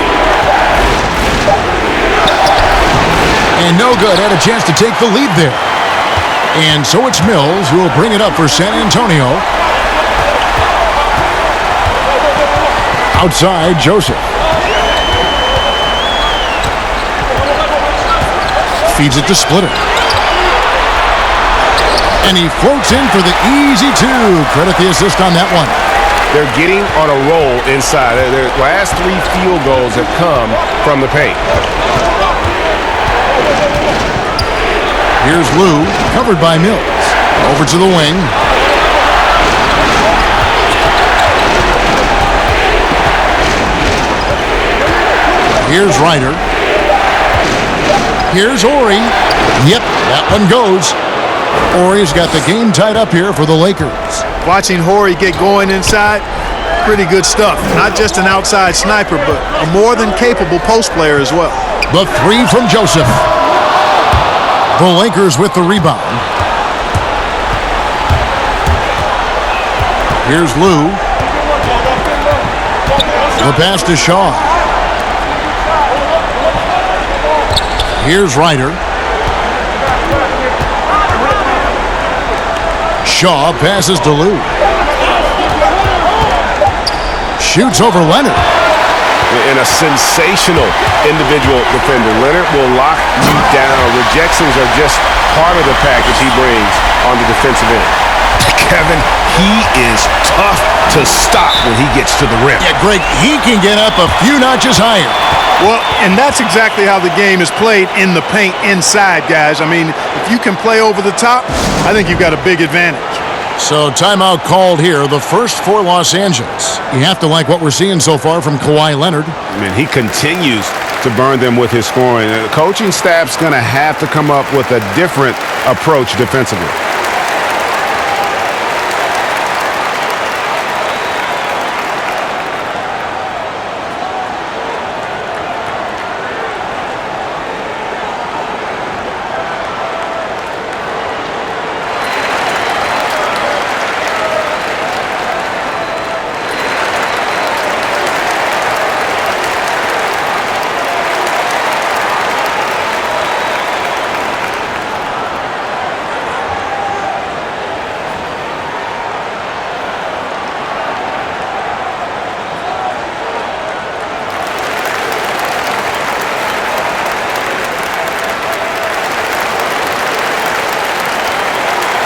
And no good. Had a chance to take the lead there. And so it's Mills who will bring it up for San Antonio. Outside, Joseph. Feeds it to Splitter. And he floats in for the easy two. Credit the assist on that one. They're getting on a roll inside. Their last 3 field goals have come from the paint. Here's Lou, covered by Mills. Over to the wing. Here's Ryder. Here's Ori. Yep, that one goes. Ori's got the game tied up here for the Lakers. Watching Horry get going inside, pretty good stuff. Not just an outside sniper, but a more than capable post player as well. The three from Joseph. The Lakers with the rebound. Here's Lou. The pass to Shaw. Here's Ryder. Shaw passes to Lou. Shoots over Leonard. And a sensational individual defender. Leonard will lock you down. Rejections are just part of the package he brings on the defensive end. Kevin, he is tough to stop when he gets to the rim. Yeah, Greg, he can get up a few notches higher. Well, and that's exactly how the game is played in the paint inside, guys. I mean, if you can play over the top, I think you've got a big advantage. So timeout called here, the first for Los Angeles. You have to like what we're seeing so far from Kawhi Leonard. I mean, he continues to burn them with his scoring. The coaching staff's going to have to come up with a different approach defensively.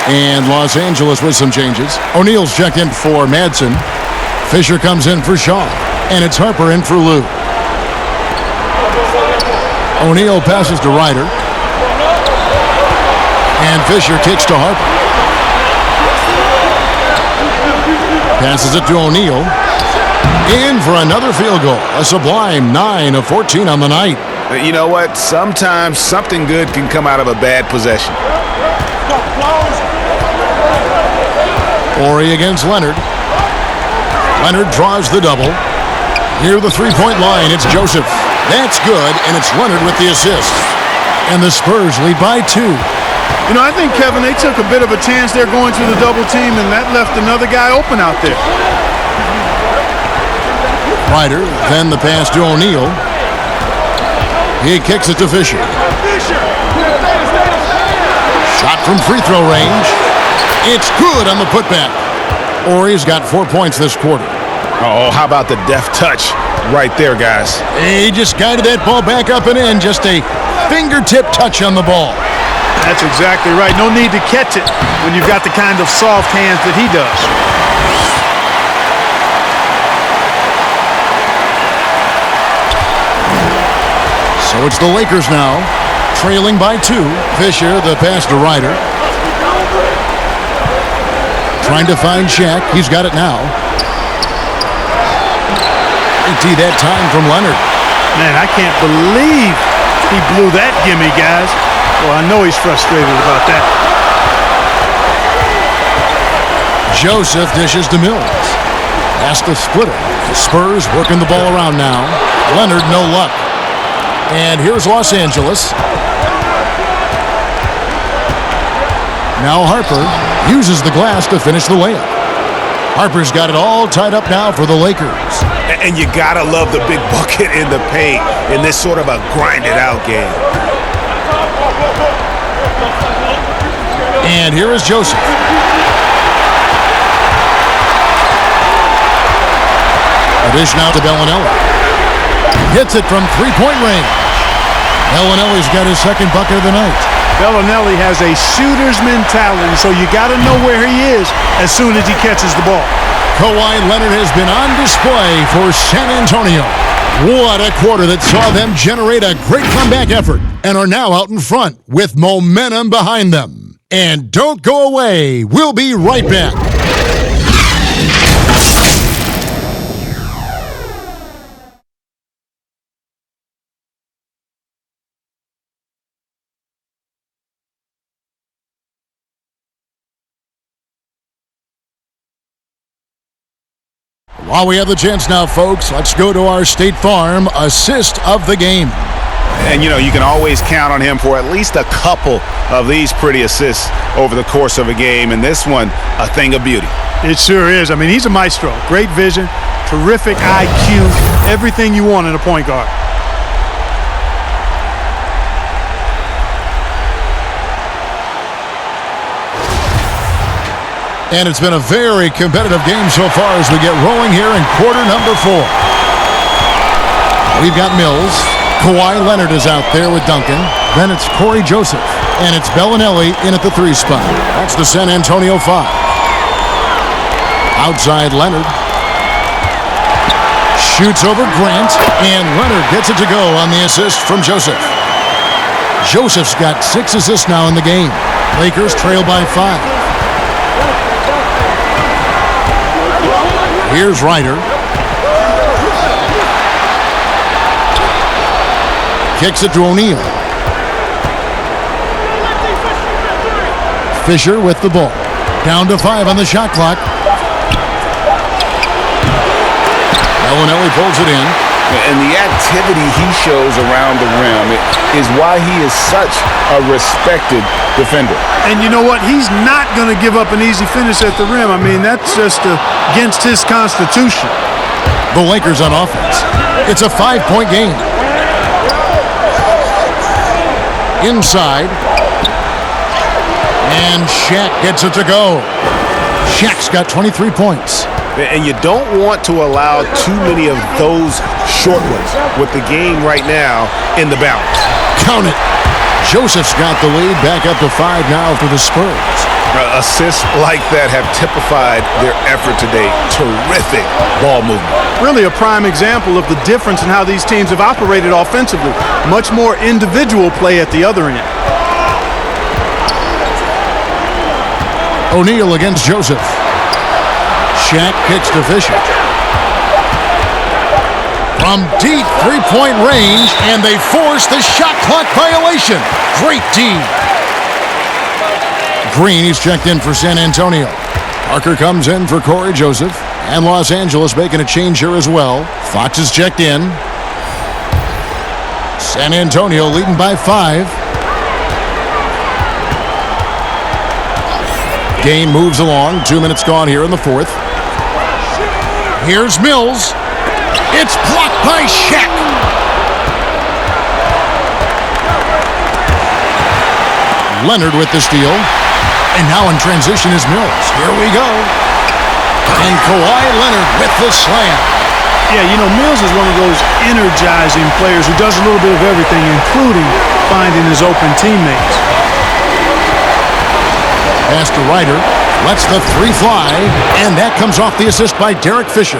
And Los Angeles with some changes. O'Neal's checked in for Madsen. Fisher comes in for Shaw. And it's Harper in for Lou. O'Neal passes to Ryder. And Fisher kicks to Harper. Passes it to O'Neal. In for another field goal. A sublime 9 of 14 on the night. You know what? Sometimes something good can come out of a bad possession. Ori against Leonard. Leonard draws the double. Near the three-point line, it's Joseph. That's good, and it's Leonard with the assist. And the Spurs lead by 2. You know, I think, Kevin, they took a bit of a chance there going to the double team, and that left another guy open out there. Ryder, then the pass to O'Neal. He kicks it to Fisher. Shot from free throw range. It's good on the putback. Horry's got 4 points this quarter. Oh, how about the deft touch right there, guys? He just guided that ball back up and in. Just a fingertip touch on the ball. That's exactly right. No need to catch it when you've got the kind of soft hands that he does. So it's the Lakers now, trailing by 2. Fisher, the pass to Ryder. Trying to find Shaq. He's got it now. Empty that time from Leonard. Man, I can't believe he blew that gimme, guys. Well, I know he's frustrated about that. Joseph dishes to Mills. That's the splitter. The Spurs working the ball around now. Leonard, no luck. And here's Los Angeles. Now Harper uses the glass to finish the layup. Harper's got it all tied up now for the Lakers. And you gotta love the big bucket in the paint in this sort of a grinded-out game. And here is Joseph. A dish now to Bellinelli. Hits it from three-point range. Bellinelli's got his second bucket of the night. Bellinelli has a shooter's mentality, so you got to know where he is as soon as he catches the ball. Kawhi Leonard has been on display for San Antonio. What a quarter that saw them generate a great comeback effort and are now out in front with momentum behind them. And don't go away. We'll be right back. While we have the chance now, folks, let's go to our State Farm assist of the game. And, you know, you can always count on him for at least a couple of these pretty assists over the course of a game. And this one, a thing of beauty. It sure is. I mean, he's a maestro. Great vision, terrific IQ, everything you want in a point guard. And it's been a very competitive game so far as we get rolling here in quarter number 4. We've got Mills. Kawhi Leonard is out there with Duncan. Then it's Corey Joseph. And it's Bellinelli in at the 3 spot. That's the San Antonio 5. Outside Leonard. Shoots over Grant. And Leonard gets it to go on the assist from Joseph. Joseph's got 6 assists now in the game. Lakers trail by 5. Here's Ryder. Kicks it to O'Neal. Fisher with the ball. Down to 5 on the shot clock. Bellinelli pulls it in. And the activity he shows around the rim is why he is such a respected defender. And you know what? He's not going to give up an easy finish at the rim. I mean, that's just against his constitution. The Lakers on offense. It's a 5-point game. Inside. And Shaq gets it to go. Shaq's got 23 points. And you don't want to allow too many of those short ones with the game right now in the balance. Count it. Joseph's got the lead back up to 5 now for the Spurs. Assists like that have typified their effort today. Terrific ball movement. Really a prime example of the difference in how these teams have operated offensively. Much more individual play at the other end. O'Neal against Joseph. Shaq kicks to Fisher. From deep 3-point range, and they force the shot clock violation. Great D. Green, he's checked in for San Antonio. Parker comes in for Corey Joseph. And Los Angeles making a change here as well. Fox is checked in. San Antonio leading by 5. Game moves along. 2 minutes gone here in the fourth. Here's Mills. It's blocked by Shaq. Leonard with the steal. And now in transition is Mills. Here we go. And Kawhi Leonard with the slam. Yeah, you know, Mills is one of those energizing players who does a little bit of everything, including finding his open teammates. Pass to Ryder. Lets the three fly. And that comes off the assist by Derek Fisher.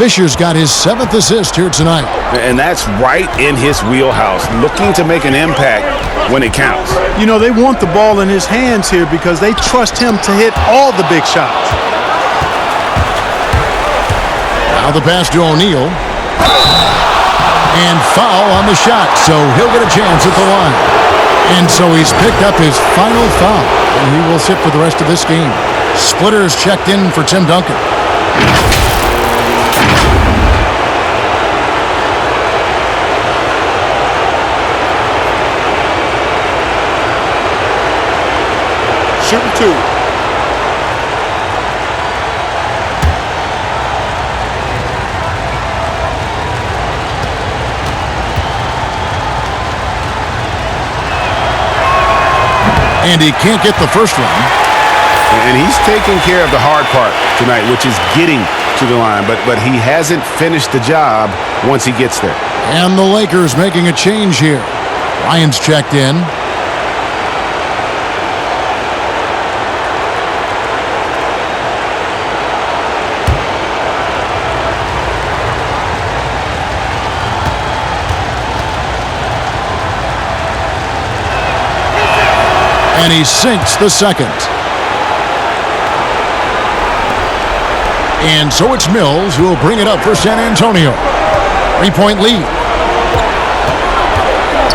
Fisher's got his 7th assist here tonight. And that's right in his wheelhouse, looking to make an impact when it counts. You know, they want the ball in his hands here because they trust him to hit all the big shots. Now the pass to O'Neal. And foul on the shot, so he'll get a chance at the line. And so he's picked up his final foul, and he will sit for the rest of this game. Splitters checked in for Tim Duncan. Shooting 2. And he can't get the first one. And he's taking care of the hard part tonight, which is getting to the line. But he hasn't finished the job once he gets there. And the Lakers making a change here. Ryan's checked in. And he sinks the second. And so it's Mills who will bring it up for San Antonio. 3-point lead.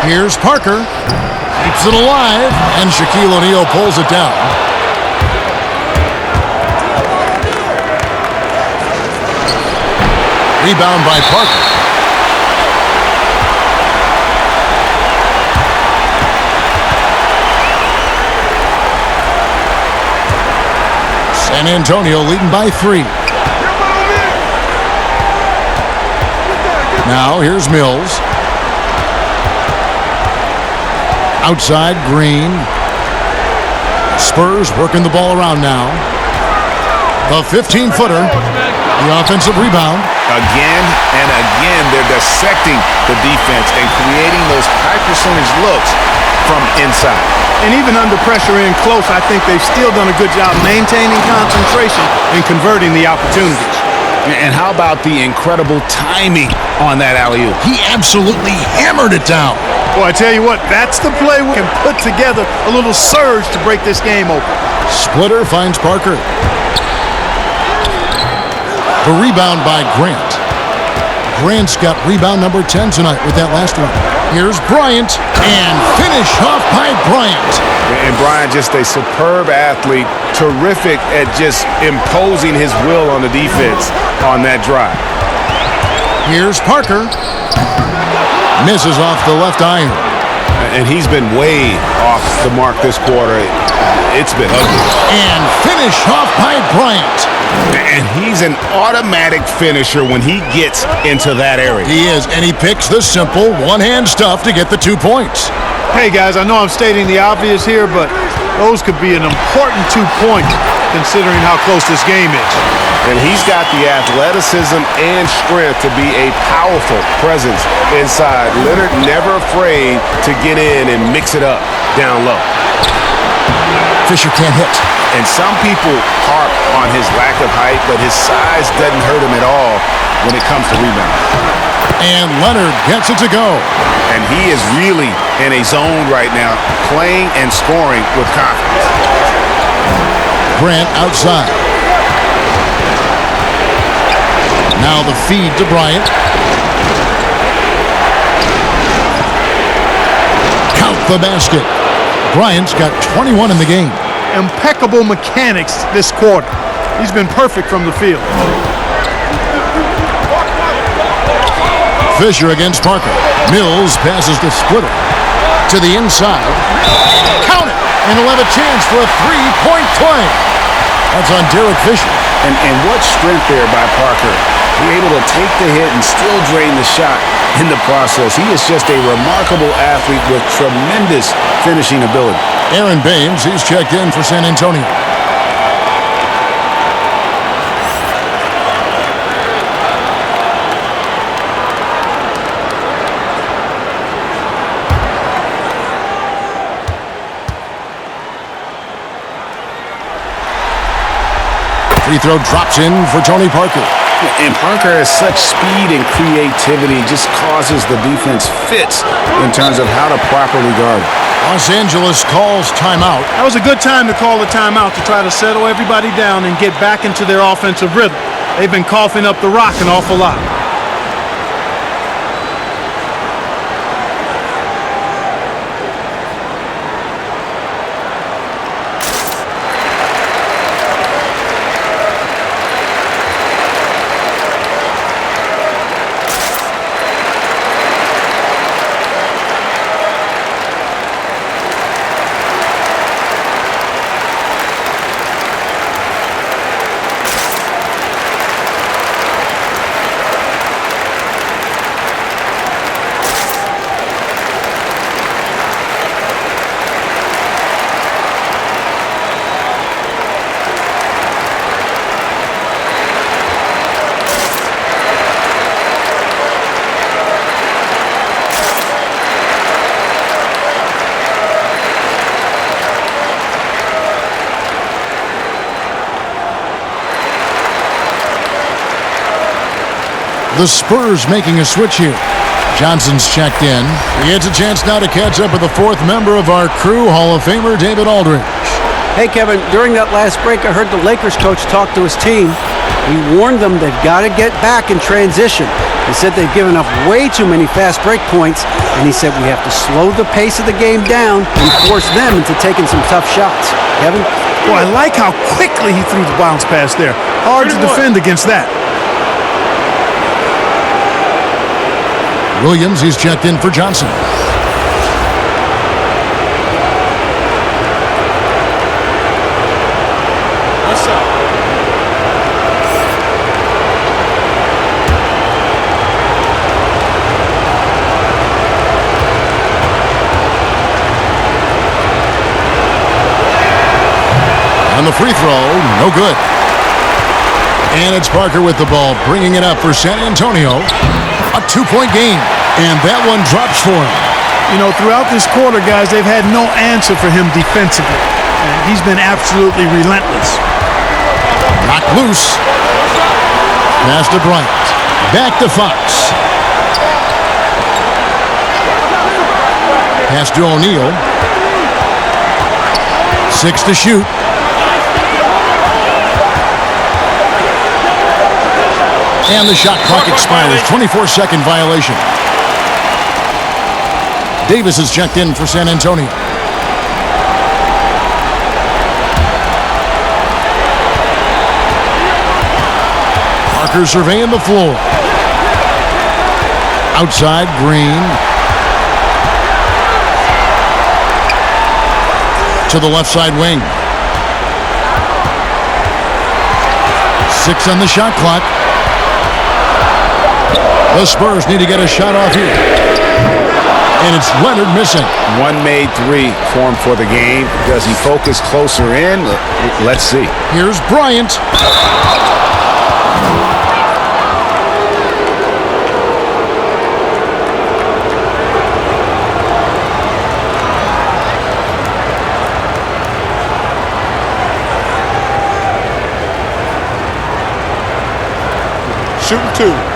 Here's Parker. Keeps it alive. And Shaquille O'Neal pulls it down. Rebound by Parker. San Antonio leading by 3. Now here's Mills. Outside, Green. Spurs working the ball around now. The 15-footer. The offensive rebound. Again and again, they're dissecting the defense and creating those high percentage looks from inside. And even under pressure in close, I think they've still done a good job maintaining concentration and converting the opportunities. And how about the incredible timing on that alley-oop? He absolutely hammered it down. Boy, I tell you what, that's the play we can put together a little surge to break this game open. Splitter finds Parker. The rebound by Grant. Grant's got rebound number 10 tonight with that last one. Here's Bryant, and finish off by Bryant. And Bryant, just a superb athlete, terrific at just imposing his will on the defense on that drive. Here's Parker. Misses off the left iron. And he's been way off the mark this quarter. It's been ugly. And finish off by Bryant. And he's an automatic finisher when he gets into that area. He is, and he picks the simple one-hand stuff to get the 2 points. Hey, guys, I know I'm stating the obvious here, but those could be an important 2 points considering how close this game is. And he's got the athleticism and strength to be a powerful presence inside. Leonard never afraid to get in and mix it up down low. Fisher can't hit. And some people harp on his lack of height, but his size doesn't hurt him at all when it comes to rebounding. And Leonard gets it to go. And he is really in a zone right now, playing and scoring with confidence. Grant outside. Now the feed to Bryant. Count the basket. Bryant's got 21 in the game. Impeccable mechanics this quarter. He's been perfect from the field. Fisher against Parker. Mills passes to Splitter. To the inside. Count it! And he'll have a chance for a three-point play. That's on Derek Fisher. And what strength there by Parker. He able to take the hit and still drain the shot in the process. He is just a remarkable athlete with tremendous finishing ability. Aaron Baines, he's checked in for San Antonio. Free throw drops in for Tony Parker. And Parker has such speed and creativity, just causes the defense fits in terms of how to properly guard. Los Angeles calls timeout. That was a good time to call the timeout to try to settle everybody down and get back into their offensive rhythm. They've been coughing up the rock an awful lot. The Spurs making a switch here. Johnson's checked in. He gets a chance now to catch up with the fourth member of our crew, Hall of Famer David Aldridge. Hey, Kevin, during that last break, I heard the Lakers coach talk to his team. He warned them they've got to get back in transition. He said they've given up way too many fast break points, and he said we have to slow the pace of the game down and force them into taking some tough shots. Kevin? Boy, I like how quickly he threw the bounce pass there. Hard to defend against that. Williams, he's checked in for Johnson. What's up? On the free throw, no good. And it's Parker with the ball, bringing it up for San Antonio. A two-point game, and that one drops for him. You know, throughout this quarter, guys, they've had no answer for him defensively. And he's been absolutely relentless. Knocked loose. Pass to Bryant. Back to Fox. Pass to O'Neal. 6 to shoot. And the shot clock expires. 24-second violation. Davis is checked in for San Antonio. Parker surveying the floor. Outside, Green. To the left side wing. 6 on the shot clock. The Spurs need to get a shot off here. And it's Leonard missing. One made three for him for the game. Does he focus closer in? Let's see. Here's Bryant. Shooting two.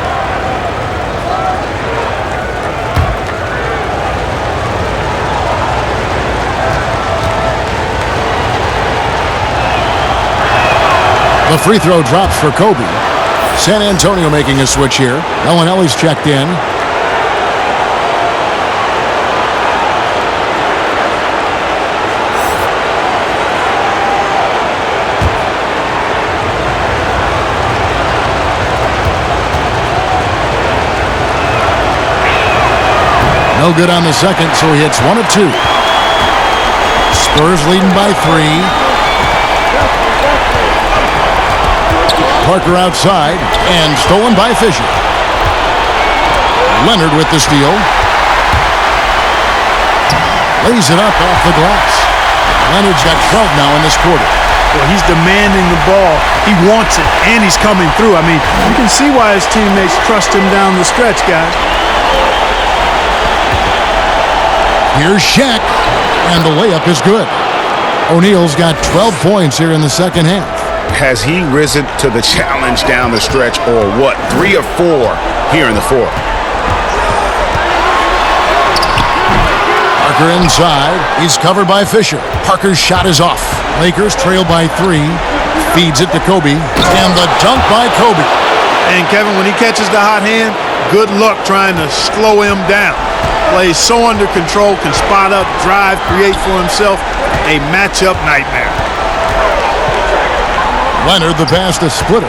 The free throw drops for Kobe. San Antonio making a switch here. Ellenelli's checked in. No good on the second, so he hits 1 of 2. Spurs leading by 3. Parker outside and stolen by Fisher. Leonard with the steal. Lays it up off the glass. Leonard's got 12 now in this quarter. Well, he's demanding the ball. He wants it, and he's coming through. I mean, you can see why his teammates trust him down the stretch, guys. Here's Shaq, and the layup is good. O'Neal's got 12 points here in the second half. Has he risen to the challenge down the stretch, or what? 3 of 4 here in the fourth. Parker inside. He's covered by Fisher. Parker's shot is off. Lakers trail by 3. Feeds it to Kobe. And the dunk by Kobe. And Kevin, when he catches the hot hand, good luck trying to slow him down. Plays so under control, can spot up, drive, create for himself. A matchup nightmare. Leonard the pass to Splitter.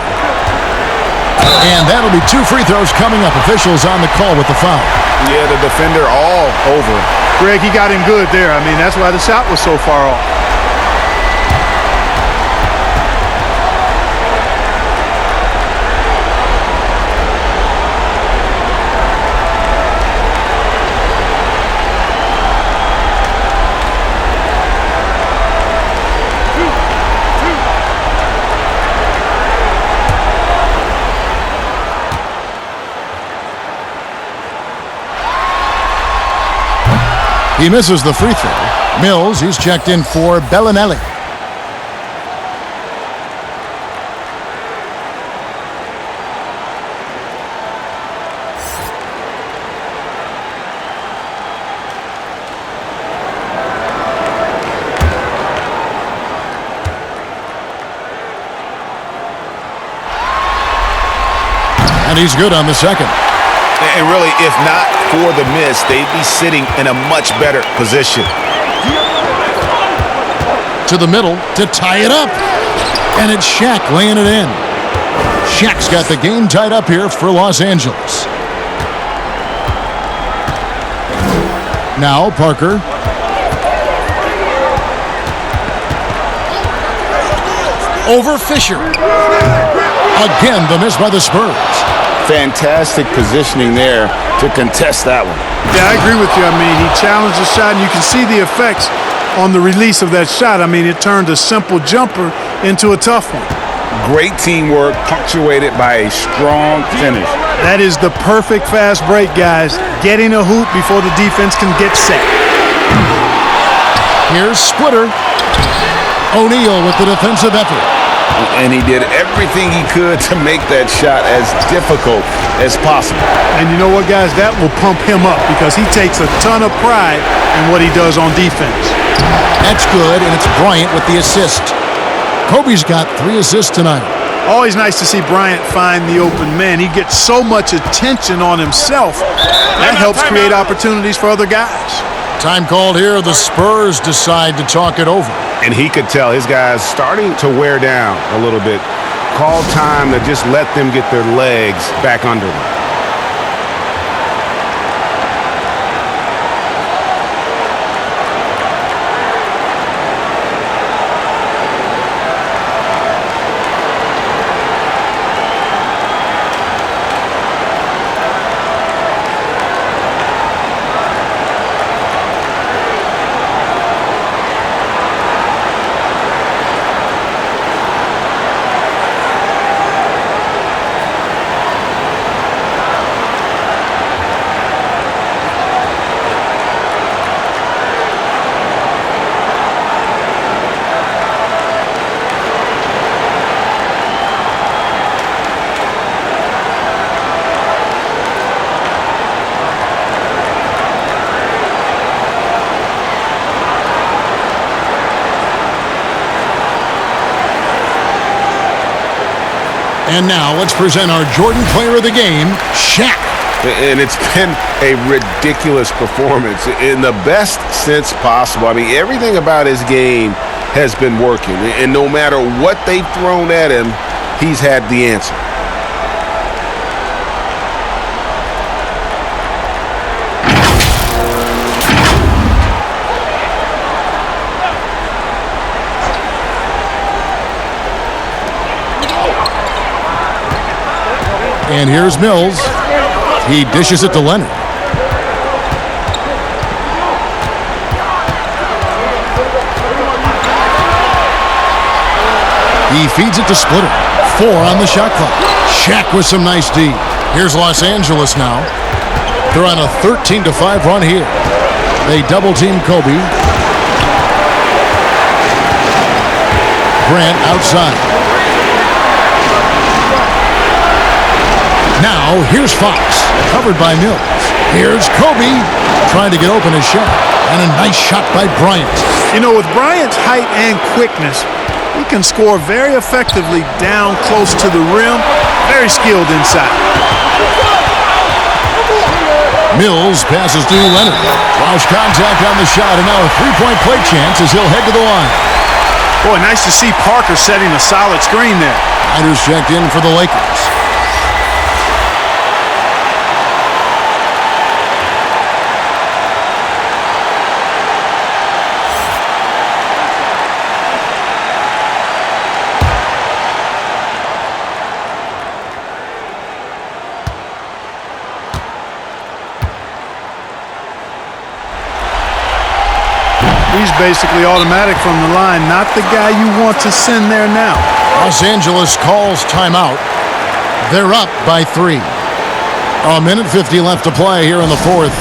And that'll be 2 free throws coming up. Officials on the call with the foul. Yeah, the defender all over. Greg, he got him good there. I mean, that's why the shot was so far off. He misses the free throw. Mills, he's checked in for Bellinelli. And he's good on the second. And really, if not for the miss, they'd be sitting in a much better position. To the middle to tie it up. And it's Shaq laying it in. Shaq's got the game tied up here for Los Angeles. Now Parker. Over Fisher. Again, the miss by the Spurs. Fantastic positioning there to contest that one. Yeah, I agree with you. I mean, he challenged the shot, and you can see the effects on the release of that shot. I mean, it turned a simple jumper into a tough one. Great teamwork, punctuated by a strong finish. That is the perfect fast break, guys. Getting a hoop before the defense can get set. Here's Splitter. O'Neal with the defensive effort. And he did everything he could to make that shot as difficult as possible. And you know what, guys? That will pump him up because he takes a ton of pride in what he does on defense. That's good, and it's Bryant with the assist. Kobe's got 3 assists tonight. Always nice to see Bryant find the open man. He gets so much attention on himself. That helps create opportunities for other guys. Time called here. The Spurs decide to talk it over. And he could tell his guys starting to wear down a little bit. Call time to just let them get their legs back under them. And now let's present our Jordan Player of the Game, Shaq. And it's been a ridiculous performance in the best sense possible. I mean, everything about his game has been working. And no matter what they've thrown at him, he's had the answer. And here's Mills. He dishes it to Leonard. He feeds it to Splitter. 4 on the shot clock. Shaq with some nice D. Here's Los Angeles now. They're on a 13-5 run here. They double-team Kobe. Grant outside. Now, here's Fox, covered by Mills. Here's Kobe, trying to get open his shot. And a nice shot by Bryant. You know, with Bryant's height and quickness, he can score very effectively down close to the rim. Very skilled inside. Mills passes to Leonard. Lost contact on the shot, and now a three-point play chance as he'll head to the line. Boy, nice to see Parker setting a solid screen there. Snyder's checked in for the Lakers. He's basically automatic from the line, not the guy you want to send there now. Los Angeles calls timeout. They're up by 3. A minute 50 left to play here in the fourth.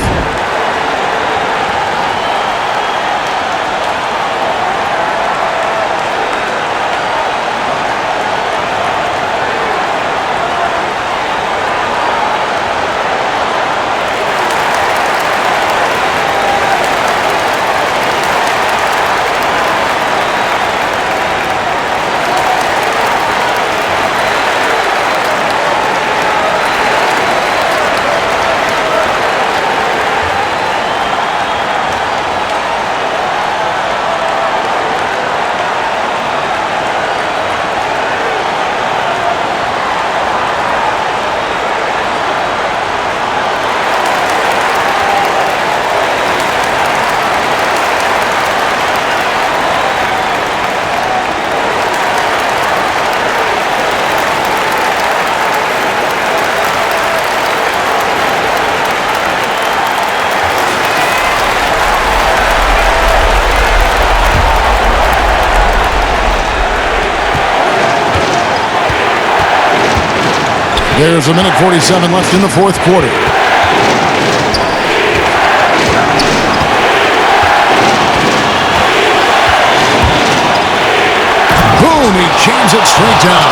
There's a minute 47 left in the fourth quarter. Boom, he jams it straight down.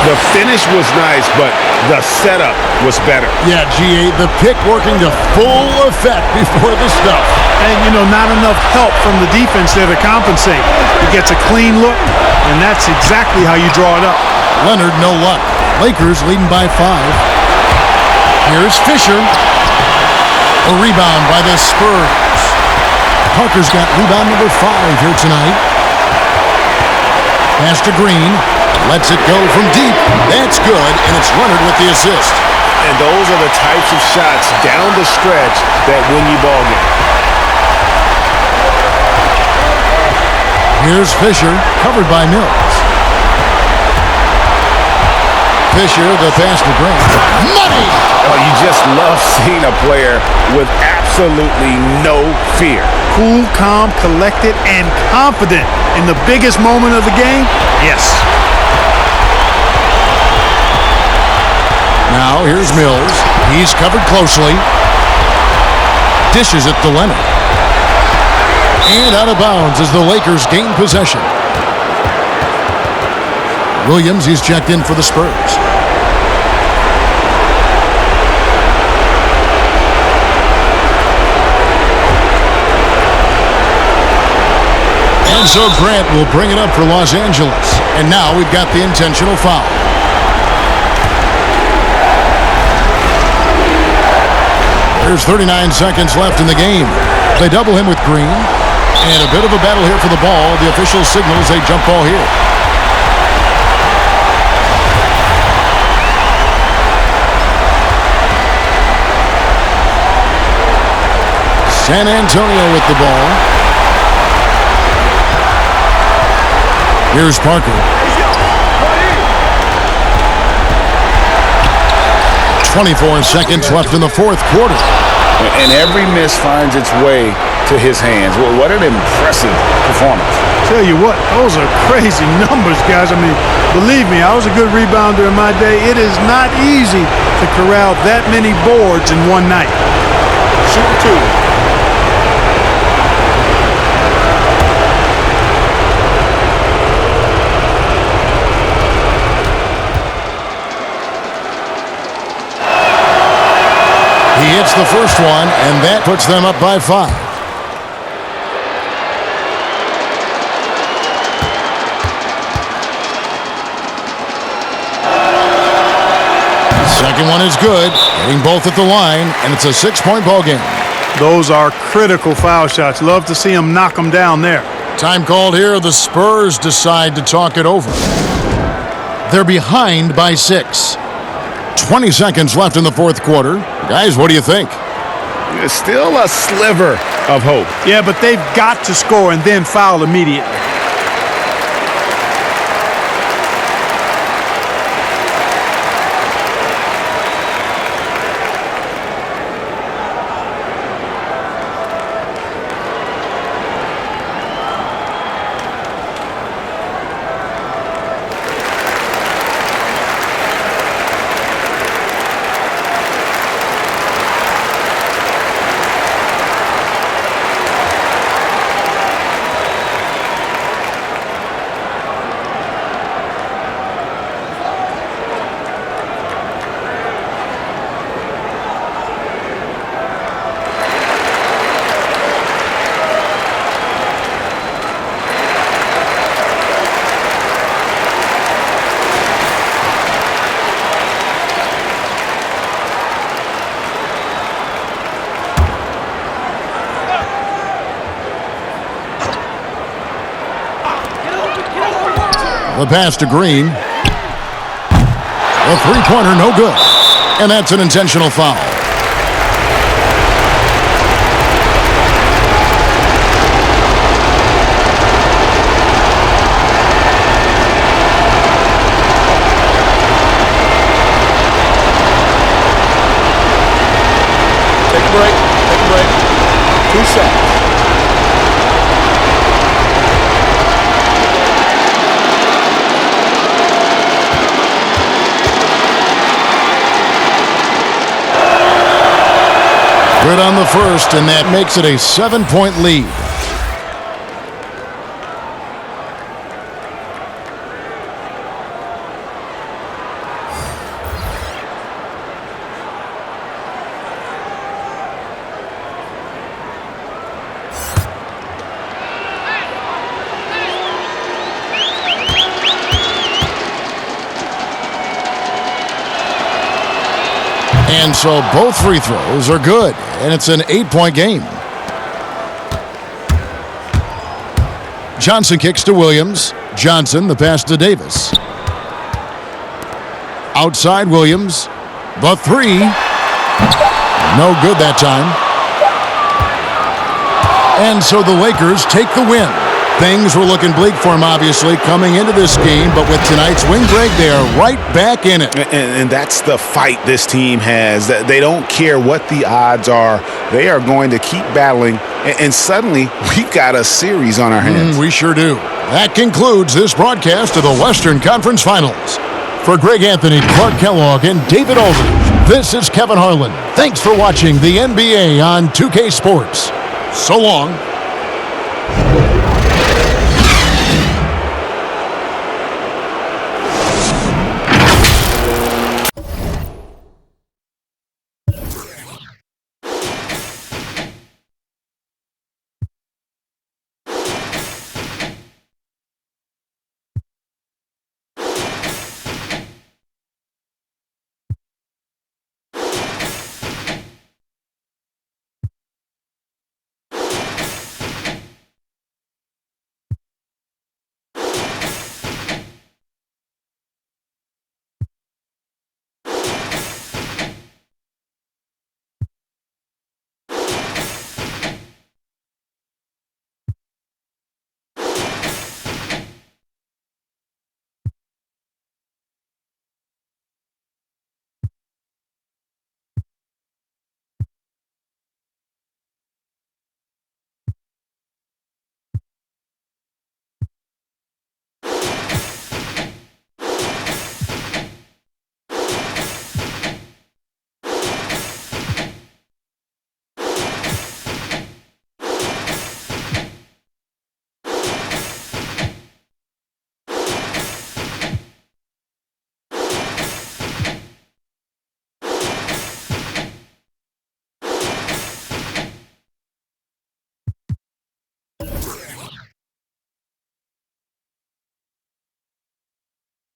The finish was nice, but the setup was better. Yeah, G8, the pick working to full effect before the stuff. And, you know, not enough help from the defense there to compensate. He gets a clean look, and that's exactly how you draw it up. Leonard, no luck. Lakers leading by 5. Here's Fisher. A rebound by the Spurs. Parker's got rebound number 5 here tonight. Pass to Green. Lets it go from deep. That's good, and it's Leonard with the assist. And those are the types of shots down the stretch that win you ball games. Here's Fisher, covered by Mills. Fisher, the pass to Grant. Money! Oh, you just love seeing a player with absolutely no fear. Cool, calm, collected, and confident in the biggest moment of the game? Yes. Now, here's Mills. He's covered closely. Dishes it to Leonard. And out of bounds as the Lakers gain possession. Williams, he's checked in for the Spurs. And so Grant will bring it up for Los Angeles. And now we've got the intentional foul. There's 39 seconds left in the game. They double him with Green. And a bit of a battle here for the ball. The official signals a jump ball here. San Antonio with the ball. Here's Parker. 24 seconds left in the fourth quarter. And every miss finds its way to his hands. Well, what an impressive performance. Tell you what, those are crazy numbers, guys. I mean, believe me, I was a good rebounder in my day. It is not easy to corral that many boards in one night. Shooting two. He hits the first one, and that puts them up by 5. Second one is good, hitting both at the line, and it's a 6-point ball game. Those are critical foul shots. Love to see him knock them down there. Time called here. The Spurs decide to talk it over. They're behind by 6. 20 seconds left in the fourth quarter. Guys, what do you think? It's still a sliver of hope. Yeah, but they've got to score and then foul immediately. The pass to Green. The three-pointer, no good. And that's an intentional foul. Take a break. Take a break. 2 seconds. Good on the first, and that makes it a 7-point lead. And so both free throws are good, and it's an 8-point game. Johnson kicks to Williams. Johnson, the pass to Davis. Outside Williams. The three. No good that time. And so the Lakers take the win. Things were looking bleak for him, obviously, coming into this game, but with tonight's win, Greg, they are right back in it. And that's the fight this team has. They don't care what the odds are. They are going to keep battling, and suddenly we've got a series on our hands. We sure do. That concludes this broadcast of the Western Conference Finals. For Greg Anthony, Clark Kellogg, and David Aldridge, this is Kevin Harlan. Thanks for watching the NBA on 2K Sports. So long.